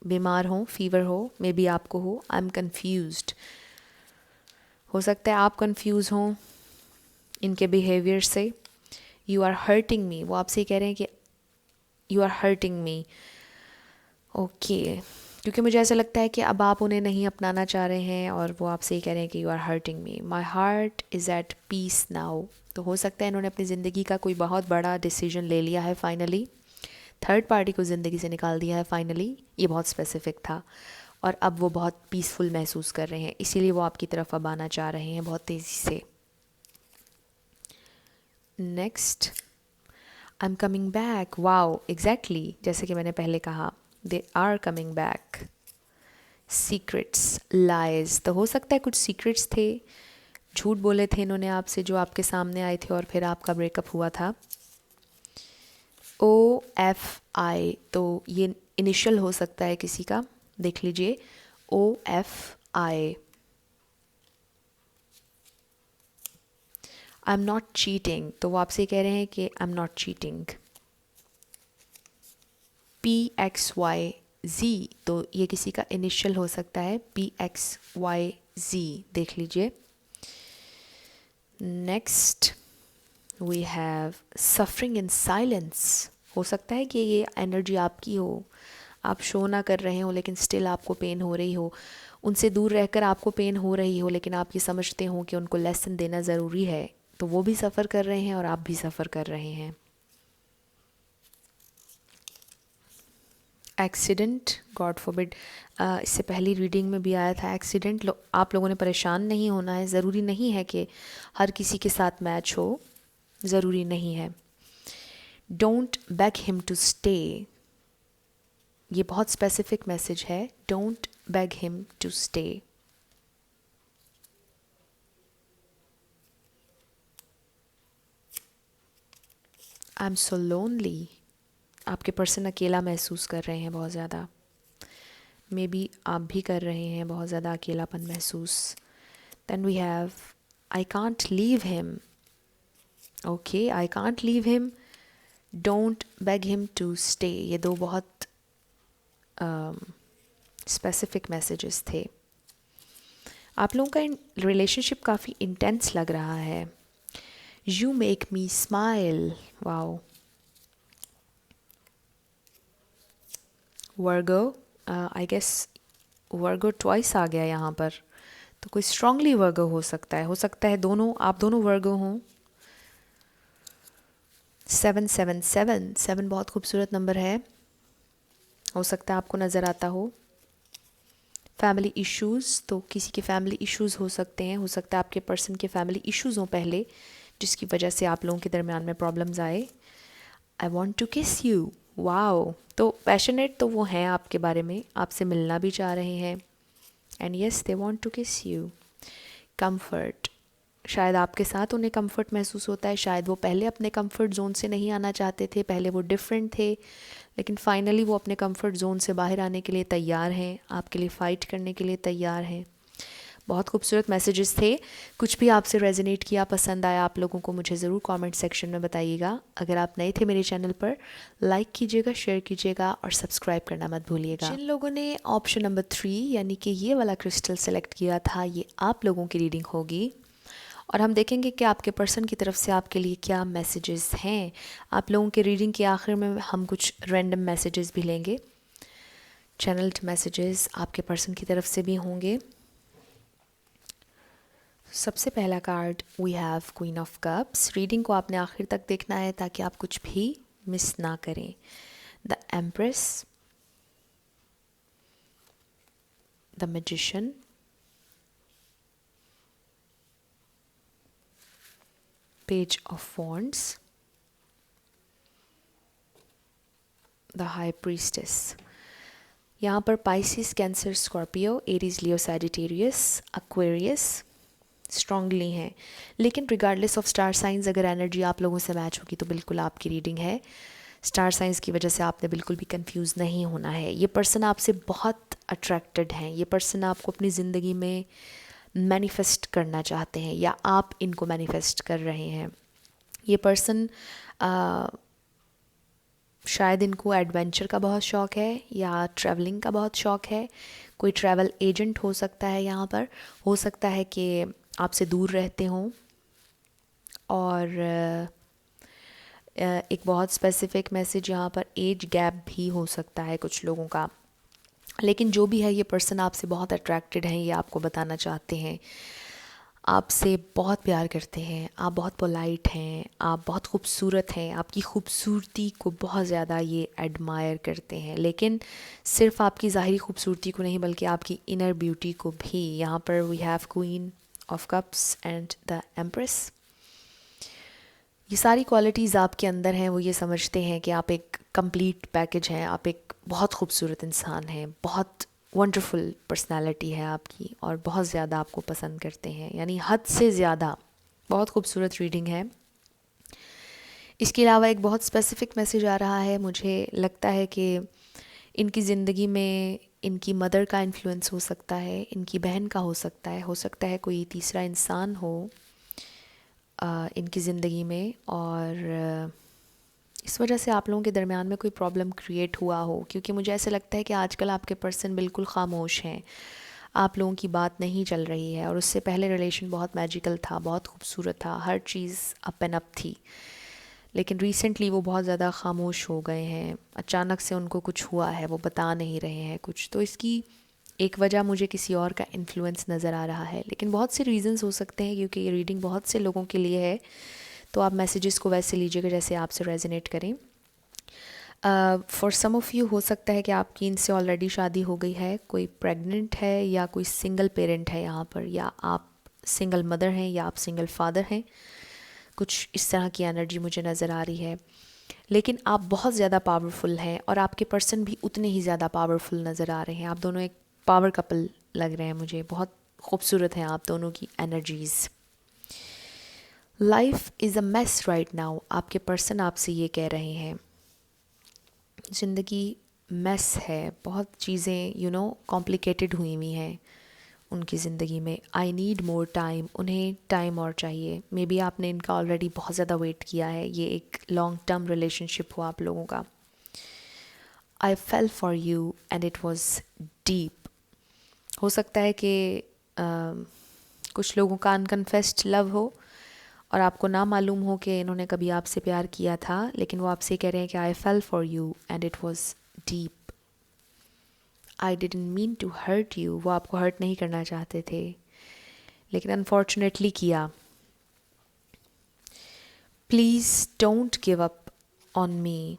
बीमार हों, फीवर हो, मे बी आपको हो। I am confused. हो सकता है आप कन्फ्यूज़ हों इनके बिहेवियर से। यू आर हर्टिंग मी, वो आपसे कह रहे हैं कि you are hurting me. Okay, क्योंकि मुझे ऐसा लगता है कि अब आप उन्हें नहीं अपनाना चाह रहे हैं और वो आपसे ही कह रहे हैं कि you are hurting me. My heart is at peace now. तो हो सकता है इन्होंने अपनी ज़िंदगी का कोई बहुत बड़ा डिसीजन ले लिया है फाइनली, थर्ड पार्टी को ज़िंदगी से निकाल दिया है फाइनली। ये बहुत स्पेसिफिक था और अब वो बहुत पीसफुल महसूस कर रहे हैं, इसीलिए वो आपकी तरफ अब आना चाह रहे हैं बहुत तेज़ी से। Next, I am coming back. Wow, exactly जैसे कि मैंने पहले कहा, they are coming back. Secrets, lies. तो हो सकता है कुछ सीक्रेट्स थे, झूठ बोले थे इन्होंने आपसे, जो आपके सामने आए थे और फिर आपका ब्रेकअप हुआ था। OFI, तो ये इनिशियल हो सकता है किसी का, देख लीजिए। OFI। I am not cheating. तो वो आपसे कह रहे हैं कि आई एम नॉट चीटिंग। PXYZ, तो ये किसी का इनिशियल हो सकता है, PXYZ, देख लीजिए। Next we have suffering in silence. हो सकता है कि ये एनर्जी आपकी हो, आप शो ना कर रहे हो लेकिन स्टिल आपको पेन हो रही हो, उनसे दूर रहकर आपको पेन हो रही हो, लेकिन आप ये समझते हो कि उनको लेसन देना ज़रूरी है। तो वो भी सफ़र कर रहे हैं और आप भी सफ़र कर रहे हैं। एक्सीडेंट, गॉड फॉरबिड, इससे पहली रीडिंग में भी आया था एक्सीडेंट। आप लोगों ने परेशान नहीं होना है। ज़रूरी नहीं है कि हर किसी के साथ मैच हो, ज़रूरी नहीं है। Don't beg him to stay, ये बहुत स्पेसिफिक मैसेज है। Don't beg him to stay. I am so lonely, आपके पर्सन अकेला महसूस कर रहे हैं बहुत ज़्यादा। मे बी आप भी कर रहे हैं बहुत ज़्यादा अकेलापन महसूस। Then we have I can't leave him, okay, I can't leave him, don't beg him to stay. ये दो बहुत स्पेसिफिक मैसेजेस थे। आप लोगों का रिलेशनशिप काफ़ी इंटेंस लग रहा है। You make me smile, wow. Virgo, I guess Virgo twice आ गया यहाँ पर, तो कोई स्ट्रांगली वर्गो हो सकता है दोनों, आप दोनों वर्गो हों। 777, 7 बहुत खूबसूरत नंबर है, हो सकता है आपको नज़र आता हो। फैमिली इश्यूज़, तो किसी के फैमिली इश्यूज़ हो सकते हैं, हो सकता है आपके पर्सन के फैमिली इश्यूज़ हों पहले, जिसकी वजह से आप लोगों के दरमियान में प्रॉब्लम्स आए। आई want to kiss you, wow. तो पैशनेट तो वो हैं आपके बारे में, आपसे मिलना भी चाह रहे हैं। And yes, they want to kiss you. Comfort, शायद आपके साथ उन्हें कंफर्ट महसूस होता है, शायद वो पहले अपने कंफर्ट जोन से नहीं आना चाहते थे, पहले वो डिफरेंट थे, लेकिन फाइनली वो अपने कंफर्ट जोन से बाहर आने के लिए तैयार हैं, आपके लिए फ़ाइट करने के लिए तैयार हैं। बहुत खूबसूरत मैसेजेस थे। कुछ भी आपसे रेजोनेट किया, पसंद आया आप लोगों को, मुझे ज़रूर कमेंट सेक्शन में बताइएगा। अगर आप नए थे मेरे चैनल पर, लाइक कीजिएगा, शेयर कीजिएगा और सब्सक्राइब करना मत भूलिएगा। जिन लोगों ने ऑप्शन नंबर 3 यानी कि ये वाला क्रिस्टल सेलेक्ट किया था, ये आप लोगों की रीडिंग होगी और हम देखेंगे कि आपके पर्सन की तरफ से आपके लिए क्या मैसेजेस हैं। आप लोगों के रीडिंग के आखिर में हम कुछ रैंडम मैसेजेस भी लेंगे, चैनल्ड मैसेजेस आपके पर्सन की तरफ से भी होंगे। सबसे पहला card we have queen of cups. Reading को आपने आखिर तक देखना है ताकि आप कुछ भी मिस ना करें। The empress, the magician, page of wands, the high priestess. यहाँ पर पाइसिस, कैंसर, स्कॉर्पियो, एरीज, लियो, सैजिटेरियस, एक्वेरियस स्ट्रांगली हैं, लेकिन रिगार्डलेस ऑफ स्टार साइंस अगर एनर्जी आप लोगों से मैच होगी तो बिल्कुल आपकी रीडिंग है। स्टार साइंस की वजह से आपने बिल्कुल भी कंफ्यूज नहीं होना है। ये पर्सन आपसे बहुत अट्रैक्टेड हैं, ये पर्सन आपको अपनी ज़िंदगी में मैनिफेस्ट करना चाहते हैं या आप इनको मैनिफेस्ट कर रहे हैं। ये पर्सन शायद इनको एडवेंचर का बहुत शौक़ है या ट्रैवलिंग का बहुत शौक़ है। कोई ट्रैवल एजेंट हो सकता है यहाँ पर, हो सकता है कि आपसे दूर रहते हों और एक बहुत स्पेसिफिक मैसेज यहाँ पर एज गैप भी हो सकता है कुछ लोगों का। लेकिन जो भी है, ये पर्सन आपसे बहुत अट्रैक्टेड हैं, ये आपको बताना चाहते हैं, आपसे बहुत प्यार करते हैं, आप बहुत पोलाइट हैं, आप बहुत खूबसूरत हैं, आपकी खूबसूरती को बहुत ज़्यादा ये एडमायर करते हैं, लेकिन सिर्फ आपकी ज़ाहिरी खूबसूरती को नहीं बल्कि आपकी इनर ब्यूटी को भी। यहाँ पर we have queen of cups and the empress. ये सारी क्वालिटीज़ आपके अंदर हैं, वो ये समझते हैं कि आप एक कंप्लीट पैकेज हैं, आप एक बहुत खूबसूरत इंसान हैं, बहुत वंडरफुल पर्सनालिटी है आपकी और बहुत ज़्यादा आपको पसंद करते हैं, यानी हद से ज़्यादा। बहुत खूबसूरत रीडिंग है। इसके अलावा एक बहुत स्पेसिफिक मैसेज आ रहा है, मुझे लगता है कि इनकी ज़िंदगी में इनकी मदर का इन्फ्लुएंस हो सकता है, इनकी बहन का हो सकता है कोई तीसरा इंसान हो इनकी ज़िंदगी में, और इस वजह से आप लोगों के दरमियान में कोई प्रॉब्लम क्रिएट हुआ हो, क्योंकि मुझे ऐसा लगता है कि आजकल आपके पर्सन बिल्कुल ख़ामोश हैं, आप लोगों की बात नहीं चल रही है। और उससे पहले रिलेशन बहुत मैजिकल था, बहुत खूबसूरत था, हर चीज़ अप एंड अप थी, लेकिन रिसेंटली वो बहुत ज़्यादा ख़ामोश हो गए हैं। अचानक से उनको कुछ हुआ है, वो बता नहीं रहे हैं कुछ। तो इसकी एक वजह मुझे किसी और का इन्फ्लुएंस नज़र आ रहा है, लेकिन बहुत से रीज़न्स हो सकते हैं, क्योंकि ये रीडिंग बहुत से लोगों के लिए है। तो आप मैसेजेस को वैसे लीजिएगा जैसे आपसे रेजोनेट करें। फॉर सम ऑफ़ यू हो सकता है कि आपकी इनसे ऑलरेडी शादी हो गई है, कोई प्रेग्नेंट है या कोई सिंगल पेरेंट है यहाँ पर, या आप सिंगल मदर हैं या आप सिंगल फादर हैं। कुछ इस तरह की एनर्जी मुझे नज़र आ रही है, लेकिन आप बहुत ज़्यादा पावरफुल हैं और आपके पर्सन भी उतने ही ज़्यादा पावरफुल नज़र आ रहे हैं। आप दोनों एक पावर कपल लग रहे हैं मुझे, बहुत खूबसूरत हैं आप दोनों की energies. Life is a mess right now, आपके पर्सन आपसे ये कह रहे हैं ज़िंदगी मेस है, बहुत चीज़ें कॉम्प्लिकेटेड हुई हुई हैं, उनकी ज़िंदगी में। आई नीड मोर टाइम, उन्हें टाइम और चाहिए। मे बी आपने इनका ऑलरेडी बहुत ज़्यादा वेट किया है, ये एक लॉन्ग टर्म रिलेशनशिप हो आप लोगों का। I fell for you and it was deep. हो सकता है कि कुछ लोगों का अनकन्फेस्ड लव हो और आपको ना मालूम हो कि इन्होंने कभी आपसे प्यार किया था, लेकिन वो आपसे कह रहे हैं कि I fell for you and it was deep. I didn't mean to hurt you, वो आपको हर्ट नहीं करना चाहते थे लेकिन अनफॉर्चुनेटली किया। Please don't give up on me,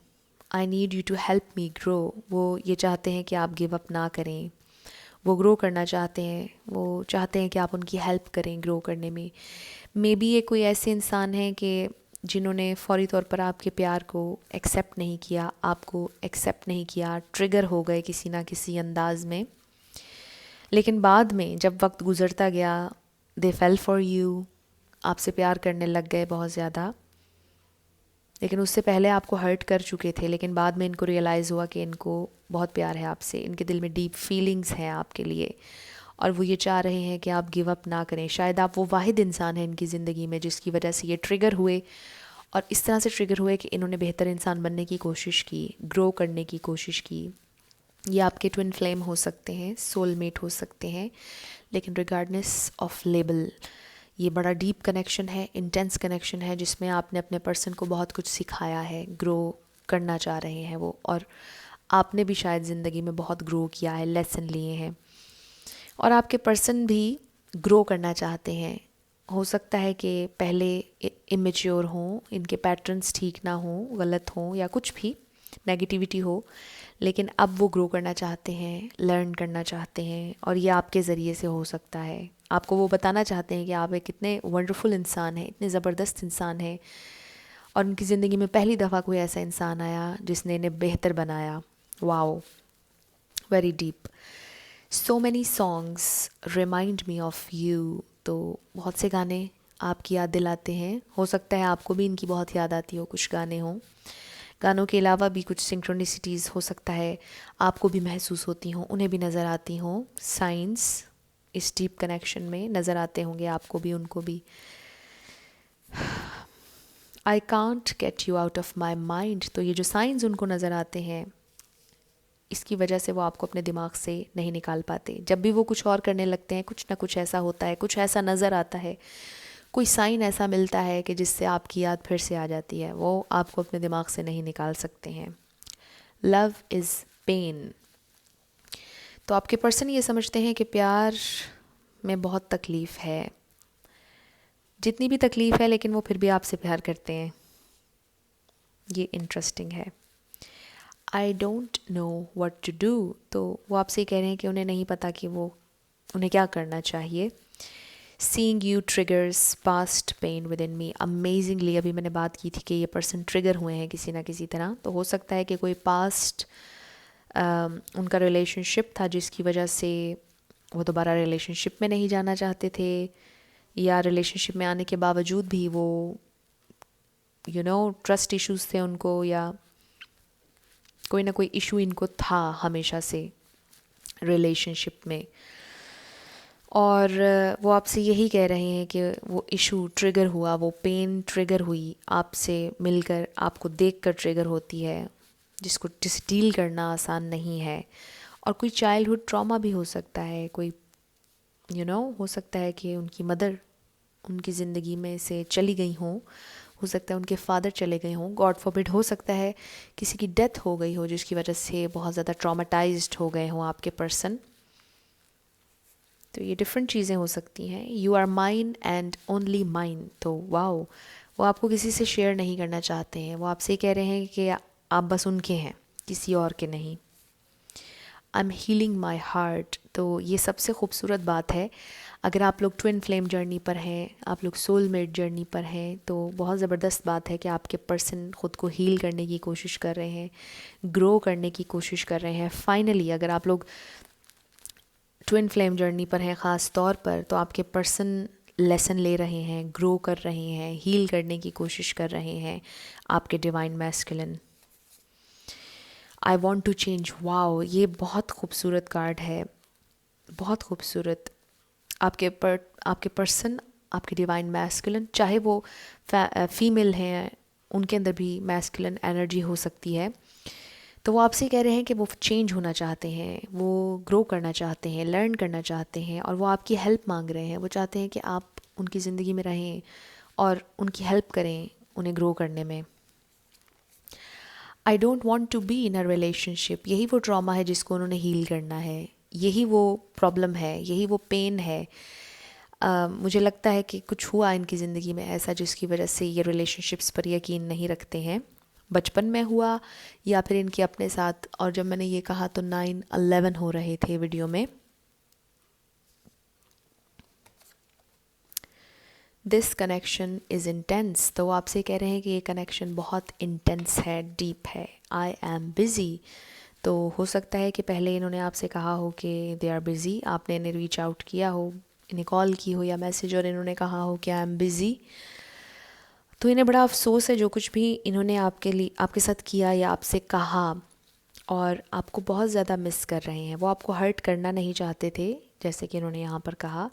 I need you to help me grow. वो ये चाहते हैं कि आप गिव अप ना करें, वो ग्रो करना चाहते हैं, वो चाहते हैं कि आप उनकी हेल्प करें ग्रो करने में। मे बी ये कोई ऐसे इंसान हैं कि जिन्होंने फौरी तौर पर आपके प्यार को एक्सेप्ट नहीं किया, आपको एक्सेप्ट नहीं किया, ट्रिगर हो गए किसी ना किसी अंदाज में, लेकिन बाद में जब वक्त गुजरता गया दे फेल फॉर यू, आपसे प्यार करने लग गए बहुत ज़्यादा। लेकिन उससे पहले आपको हर्ट कर चुके थे, लेकिन बाद में इनको रियलाइज़ हुआ कि इनको बहुत प्यार है आपसे, इनके दिल में डीप फीलिंग्स हैं आपके लिए और वो ये चाह रहे हैं कि आप गिव अप ना करें। शायद आप वो वाहिद इंसान हैं इनकी ज़िंदगी में जिसकी वजह से ये ट्रिगर हुए और इस तरह से ट्रिगर हुए कि इन्होंने बेहतर इंसान बनने की कोशिश की, ग्रो करने की कोशिश की। ये आपके ट्विन फ्लेम हो सकते हैं, सोलमेट हो सकते हैं, लेकिन रिगार्डनेस ऑफ लेबल ये बड़ा डीप कनेक्शन है, इंटेंस कनेक्शन है जिसमें आपने अपने पर्सन को बहुत कुछ सिखाया है, ग्रो करना चाह रहे हैं वो, और आपने भी शायद ज़िंदगी में बहुत ग्रो किया है, लेसन लिए हैं और आपके पर्सन भी ग्रो करना चाहते हैं। हो सकता है कि पहले इमेच्योर हों, इनके पैटर्न्स ठीक ना हों, गलत हों या कुछ भी नेगेटिविटी हो, लेकिन अब वो ग्रो करना चाहते हैं, लर्न करना चाहते हैं और ये आपके ज़रिए से हो सकता है। आपको वो बताना चाहते हैं कि आप एक इतने वंडरफुल इंसान हैं, इतने ज़बरदस्त इंसान हैं और उनकी ज़िंदगी में पहली दफ़ा कोई ऐसा इंसान आया जिसने इन्हें बेहतर बनाया। Wow, very deep. So many songs remind me of you, तो बहुत से गाने आपकी याद दिलाते हैं। हो सकता है आपको भी इनकी बहुत याद आती हो, कुछ गाने हों। गानों के अलावा भी कुछ सिंक्रोनिसिटीज़ हो सकता है आपको भी महसूस होती हों, उन्हें भी नज़र आती हों। साइंस इस डीप कनेक्शन में नज़र आते होंगे आपको भी, उनको भी। I can't get you out of my mind, तो ये जो साइंस उनको नज़र आते हैं इसकी वजह से वो आपको अपने दिमाग से नहीं निकाल पाते। जब भी वो कुछ और करने लगते हैं, कुछ ना कुछ ऐसा होता है, कुछ ऐसा नज़र आता है, कोई साइन ऐसा मिलता है कि जिससे आपकी याद फिर से आ जाती है, वो आपको अपने दिमाग से नहीं निकाल सकते हैं। लव इज़ पेन, तो आपके पर्सन ये समझते हैं कि प्यार में बहुत तकलीफ़ है, जितनी भी तकलीफ़ है लेकिन वो फिर भी आपसे प्यार करते हैं। ये इंटरेस्टिंग है। I don't know what to do, तो वो आपसे कह रहे हैं कि उन्हें नहीं पता कि वो उन्हें क्या करना चाहिए। Seeing you triggers past pain within me, amazingly अभी मैंने बात की थी कि ये पर्सन ट्रिगर हुए हैं किसी ना किसी तरह, तो हो सकता है कि कोई पास्ट उनका रिलेशनशिप था जिसकी वजह से वो दोबारा रिलेशनशिप में नहीं जाना चाहते थे, या रिलेशनशिप में आने के बावजूद भी वो ट्रस्ट इश्यूज थे उनको, या कोई ना कोई इशू इनको था हमेशा से रिलेशनशिप में, और वो आपसे यही कह रहे हैं कि वो इशू ट्रिगर हुआ, वो पेन ट्रिगर हुई आपसे मिलकर, आपको देखकर ट्रिगर होती है, जिसे डील करना आसान नहीं है। और कोई चाइल्डहुड ट्रॉमा भी हो सकता है, कोई हो सकता है कि उनकी मदर उनकी ज़िंदगी में से चली गई हों, हो सकता है उनके फादर चले गए हों, गॉड फॉरबिड, हो सकता है किसी की डेथ हो गई हो जिसकी वजह से बहुत ज़्यादा ट्रॉमाटाइज्ड हो गए हों आपके पर्सन। तो ये डिफरेंट चीज़ें हो सकती हैं। You are mine and only mine, तो वाओ, वो आपको किसी से शेयर नहीं करना चाहते हैं, वो आपसे कह रहे हैं कि आप बस उनके हैं, किसी और के नहीं। I am healing my heart, तो ये सबसे खूबसूरत बात है। अगर आप लोग ट्विन फ्लेम जर्नी पर हैं, आप लोग सोलमेट जर्नी पर हैं, तो बहुत ज़बरदस्त बात है कि आपके पर्सन ख़ुद को हील करने की कोशिश कर रहे हैं, ग्रो करने की कोशिश कर रहे हैं। फाइनली अगर आप लोग ट्विन फ्लेम जर्नी पर हैं ख़ास तौर पर, तो आपके पर्सन लेसन ले रहे हैं, ग्रो कर रहे हैं, हील करने की कोशिश कर रहे हैं आपके divine masculine. I want to change, wow, ये बहुत खूबसूरत कार्ड है, बहुत खूबसूरत। आपके पर्सन, आपके डिवाइन मैस्कुलिन, चाहे वो फीमेल हैं, उनके अंदर भी मैस्कुलिन एनर्जी हो सकती है। तो वो आपसे कह रहे हैं कि वो चेंज होना चाहते हैं, वो ग्रो करना चाहते हैं, लर्न करना चाहते हैं, और वो आपकी हेल्प मांग रहे हैं। वो चाहते हैं कि आप उनकी ज़िंदगी में रहें और उनकी हेल्प करें उन्हें ग्रो करने में। I don't want to be in a relationship, यही वो ट्रॉमा है जिसको उन्होंने हील करना है, यही वो प्रॉब्लम है, यही वो पेन है। मुझे लगता है कि कुछ हुआ इनकी ज़िंदगी में ऐसा जिसकी वजह से ये रिलेशनशिप्स पर यकीन नहीं रखते हैं। बचपन में हुआ या फिर इनके अपने साथ, और जब मैंने ये कहा तो 9/11 हो रहे थे वीडियो में। दिस कनेक्शन इज़ इंटेंस, तो वो आपसे कह रहे हैं कि ये कनेक्शन बहुत इंटेंस है, डीप है। आई एम बिज़ी, तो हो सकता है कि पहले इन्होंने आपसे कहा हो कि दे आर बिज़ी, आपने इन्हें रीच आउट किया हो, इन्हें कॉल की हो या मैसेज, और इन्होंने कहा हो कि आई एम बिज़ी। तो इन्हें बड़ा अफसोस है जो कुछ भी इन्होंने आपके साथ किया या आपसे कहा, और आपको बहुत ज़्यादा मिस कर रहे हैं। वो आपको हर्ट करना नहीं चाहते थे, जैसे कि इन्होंने यहाँ पर कहा।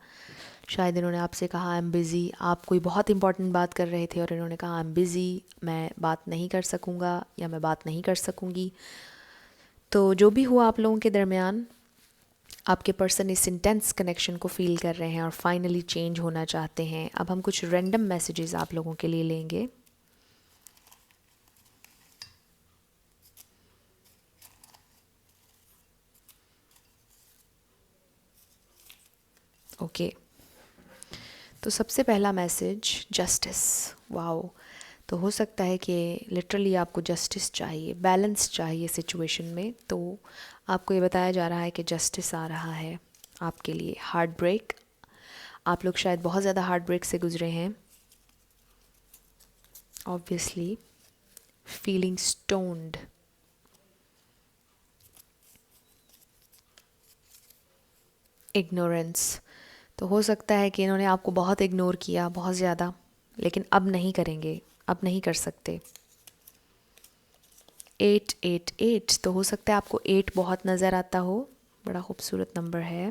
शायद इन्होंने आपसे कहा आई एम बिज़ी, आप कोई बहुत इंपॉर्टेंट बात कर रहे थे और इन्होंने कहा आई एम बिज़ी, मैं बात नहीं कर सकूँगा या मैं बात नहीं कर सकूँगी। तो जो भी हुआ आप लोगों के दरमियान, आपके पर्सन इस इंटेंस कनेक्शन को फील कर रहे हैं और फाइनली चेंज होना चाहते हैं। अब हम कुछ रैंडम मैसेजेस आप लोगों के लिए लेंगे। ओके, तो सबसे पहला मैसेज जस्टिस। वाओ, तो हो सकता है कि लिटरली आपको जस्टिस चाहिए, बैलेंस चाहिए सिचुएशन में। तो आपको ये बताया जा रहा है कि जस्टिस आ रहा है आपके लिए। हार्ट ब्रेक, आप लोग शायद बहुत ज़्यादा हार्ट ब्रेक से गुजरे हैं। ऑब्वियसली फीलिंग स्टोन्ड, इग्नोरेंस, तो हो सकता है कि इन्होंने आपको बहुत इग्नोर किया, बहुत ज़्यादा, लेकिन अब नहीं करेंगे, अब नहीं कर सकते। 888, तो हो सकता है आपको 8 बहुत नज़र आता हो, बड़ा खूबसूरत नंबर है।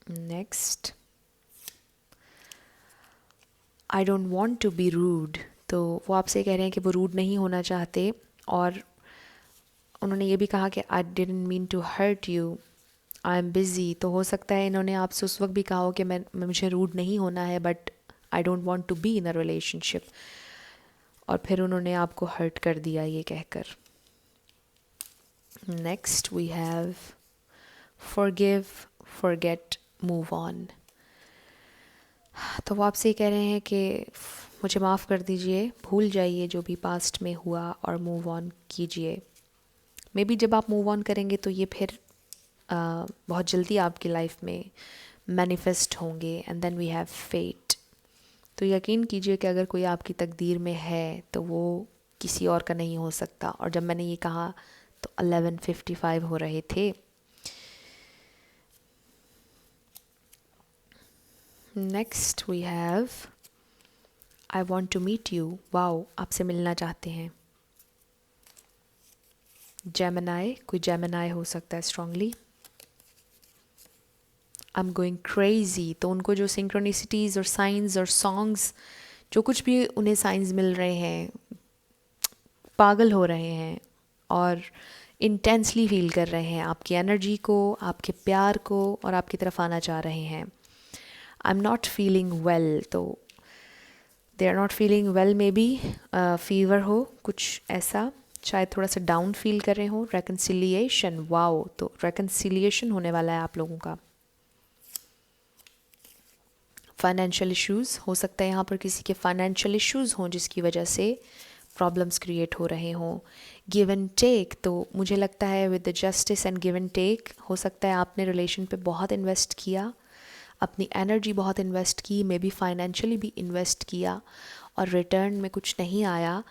Next, I don't want to be rude, तो वो आपसे कह रहे हैं कि वो रूड नहीं होना चाहते, और उन्होंने ये भी कहा कि I didn't mean to hurt you, I am busy, तो हो सकता है इन्होंने आपसे उस वक्त भी कहा हो कि मुझे रूड नहीं होना है, but I don't want to be in a relationship, और फिर उन्होंने आपको हर्ट कर दिया ये कहकर। Next we have forgive, forget, move on, तो वो आपसे कह रहे हैं कि मुझे माफ़ कर दीजिए, भूल जाइए जो भी पास्ट में हुआ और मूव ऑन कीजिए। मे बी जब आप मूव ऑन करेंगे तो ये फिर बहुत जल्दी आपकी लाइफ में मैनिफेस्ट होंगे। And then we have fate, तो यकीन कीजिए कि अगर कोई आपकी तकदीर में है तो वो किसी और का नहीं हो सकता। और जब मैंने ये कहा तो 11:55 हो रहे थे। Next we have I want to meet you, wow, आपसे मिलना चाहते हैं। जेमिनाई, कोई जेमिनाई हो सकता है strongly. I am going crazy, तो उनको जो सिंक्रोनिसिटीज़ और साइंस और सॉन्ग्स, जो कुछ भी उन्हें साइंस मिल रहे हैं, पागल हो रहे हैं और इंटेंसली फील कर रहे हैं आपकी एनर्जी को, आपके प्यार को, और आपकी तरफ आना चाह रहे हैं। I am not feeling well, तो they are not feeling well, maybe fever हो, कुछ ऐसा, शायद थोड़ा सा डाउन फील कर रहे हो। रेकन्सिलिएशन, वाओ, तो रेकन्सिलिएशन होने वाला है आप लोगों का। फाइनेंशियल इश्यूज़, हो सकता है यहाँ पर किसी के फाइनेंशियल इश्यूज़ हों जिसकी वजह से प्रॉब्लम्स क्रिएट हो रहे हों। गिव एंड टेक, तो मुझे लगता है with the justice and give and take, हो सकता है आपने रिलेशन पे बहुत इन्वेस्ट किया, अपनी एनर्जी बहुत इन्वेस्ट की, मे बी फाइनेंशियली भी इन्वेस्ट किया, और रिटर्न में कुछ नहीं आया,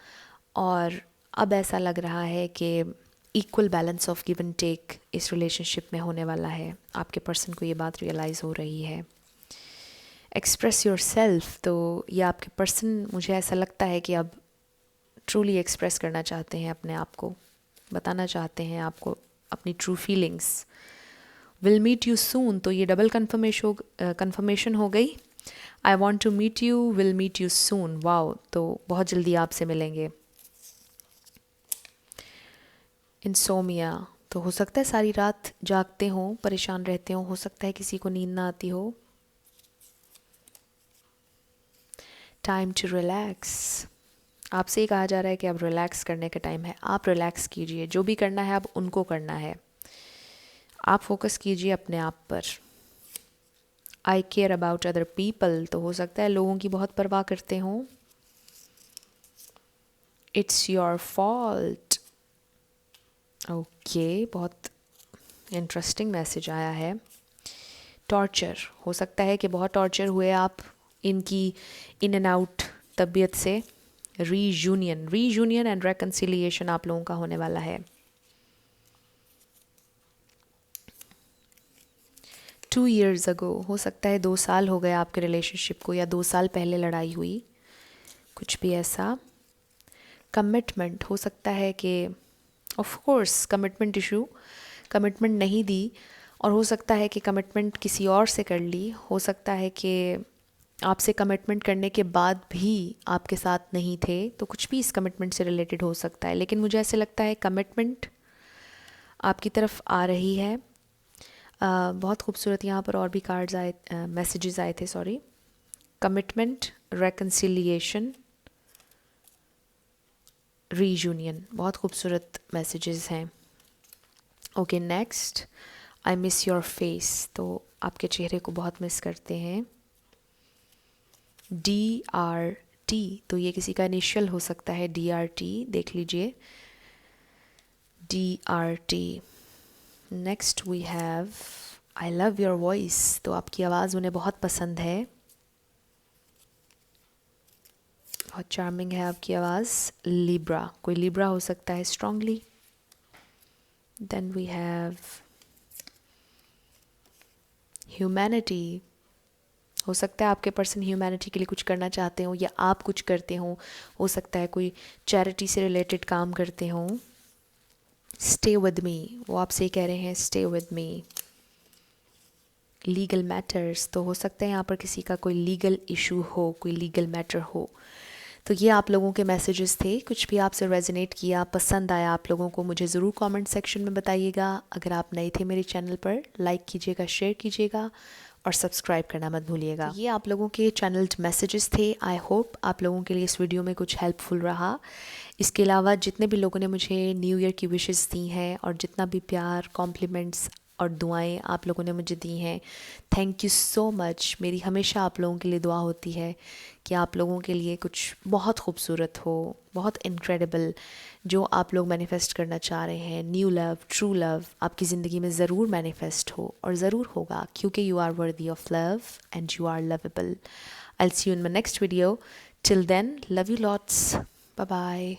और अब ऐसा लग रहा है कि equal balance of give and take इस रिलेशनशिप में होने वाला है। आपके पर्सन को ये बात रियलाइज़ हो रही है। एक्सप्रेस योर सेल्फ, तो ये आपके पर्सन, मुझे ऐसा लगता है कि अब ट्रूली एक्सप्रेस करना चाहते हैं अपने आप को, बताना चाहते हैं आपको अपनी true feelings. Will meet you soon, तो ये डबल कन्फर्मेशन हो गई. I want to meet you, will meet you soon. Wow, तो बहुत जल्दी आपसे मिलेंगे. इंसोमिया, तो हो सकता है सारी रात जागते हो, परेशान रहते हो सकता है किसी को नींद ना आती हो. टाइम टू रिलैक्स, आपसे ही कहा जा रहा है कि अब रिलैक्स करने का टाइम है. आप रिलैक्स कीजिए, जो भी करना है अब उनको करना है. आप फोकस कीजिए अपने आप पर. आई केयर अबाउट अदर पीपल, तो हो सकता है लोगों की बहुत परवाह करते हों. It's your fault. ओके, बहुत इंटरेस्टिंग मैसेज आया है. टॉर्चर, हो सकता है कि बहुत टॉर्चर हुए आप इनकी इन एंड आउट तबीयत से. रीयूनियन एंड रेकन्सिलिएशन आप लोगों का होने वाला है. 2 years ago, हो सकता है 2 साल हो गए आपके रिलेशनशिप को, या 2 साल पहले लड़ाई हुई, कुछ भी ऐसा. कमिटमेंट, हो सकता है कि of course commitment issue, commitment नहीं दी, और हो सकता है कि कमिटमेंट किसी और से कर ली. हो सकता है कि आपसे कमिटमेंट करने के बाद भी आपके साथ नहीं थे, तो कुछ भी इस कमिटमेंट से रिलेटेड हो सकता है. लेकिन मुझे ऐसे लगता है कमिटमेंट आपकी तरफ आ रही है. बहुत खूबसूरत यहाँ पर और भी कार्ड्स आए, मैसेजेस आए थे, सॉरी. कमिटमेंट, रेकन्सिलिएशन, रीयूनियन, बहुत खूबसूरत मैसेजेस हैं. Okay, next. I miss your face, तो आपके चेहरे को बहुत मिस करते हैं. DRT, तो ये किसी का इनिशियल हो सकता है. DRT देख लीजिए. DRT. Next we have I love your voice, तो आपकी आवाज़ उन्हें बहुत पसंद है. बहुत चार्मिंग है आपकी आवाज़. लिब्रा, कोई लिब्रा हो सकता है strongly. Then we have humanity, हो सकता है आपके पर्सन ह्यूमैनिटी के लिए कुछ करना चाहते हो, या आप कुछ करते हो सकता है कोई चैरिटी से रिलेटेड काम करते हो. स्टे विद मी, वो आपसे कह रहे हैं stay with me. Legal matters, तो हो सकता है यहाँ पर किसी का कोई लीगल इशू हो, कोई लीगल मैटर हो. तो ये आप लोगों के मैसेजेस थे. कुछ भी आपसे रेजोनेट किया, पसंद आया आप लोगों को, मुझे ज़रूर कमेंट सेक्शन में बताइएगा. अगर आप नए थे मेरे चैनल पर, लाइक कीजिएगा, शेयर कीजिएगा और सब्सक्राइब करना मत भूलिएगा. ये आप लोगों के चैनल मैसेजेस थे. आई होप आप लोगों के लिए इस वीडियो में कुछ हेल्पफुल रहा. इसके अलावा जितने भी लोगों ने मुझे न्यू ईयर की विशेस दी हैं, और जितना भी प्यार, कॉम्प्लीमेंट्स और दुआएं आप लोगों ने मुझे दी हैं, थैंक यू सो मच. मेरी हमेशा आप लोगों के लिए दुआ होती है कि आप लोगों के लिए कुछ बहुत खूबसूरत हो, बहुत इनक्रेडिबल, जो आप लोग मैनिफेस्ट करना चाह रहे हैं. न्यू लव, ट्रू लव आपकी ज़िंदगी में ज़रूर मैनिफेस्ट हो, और ज़रूर होगा, क्योंकि you are worthy of love and you are lovable. I will see you in my next video. Till then, love you lots. Bye bye.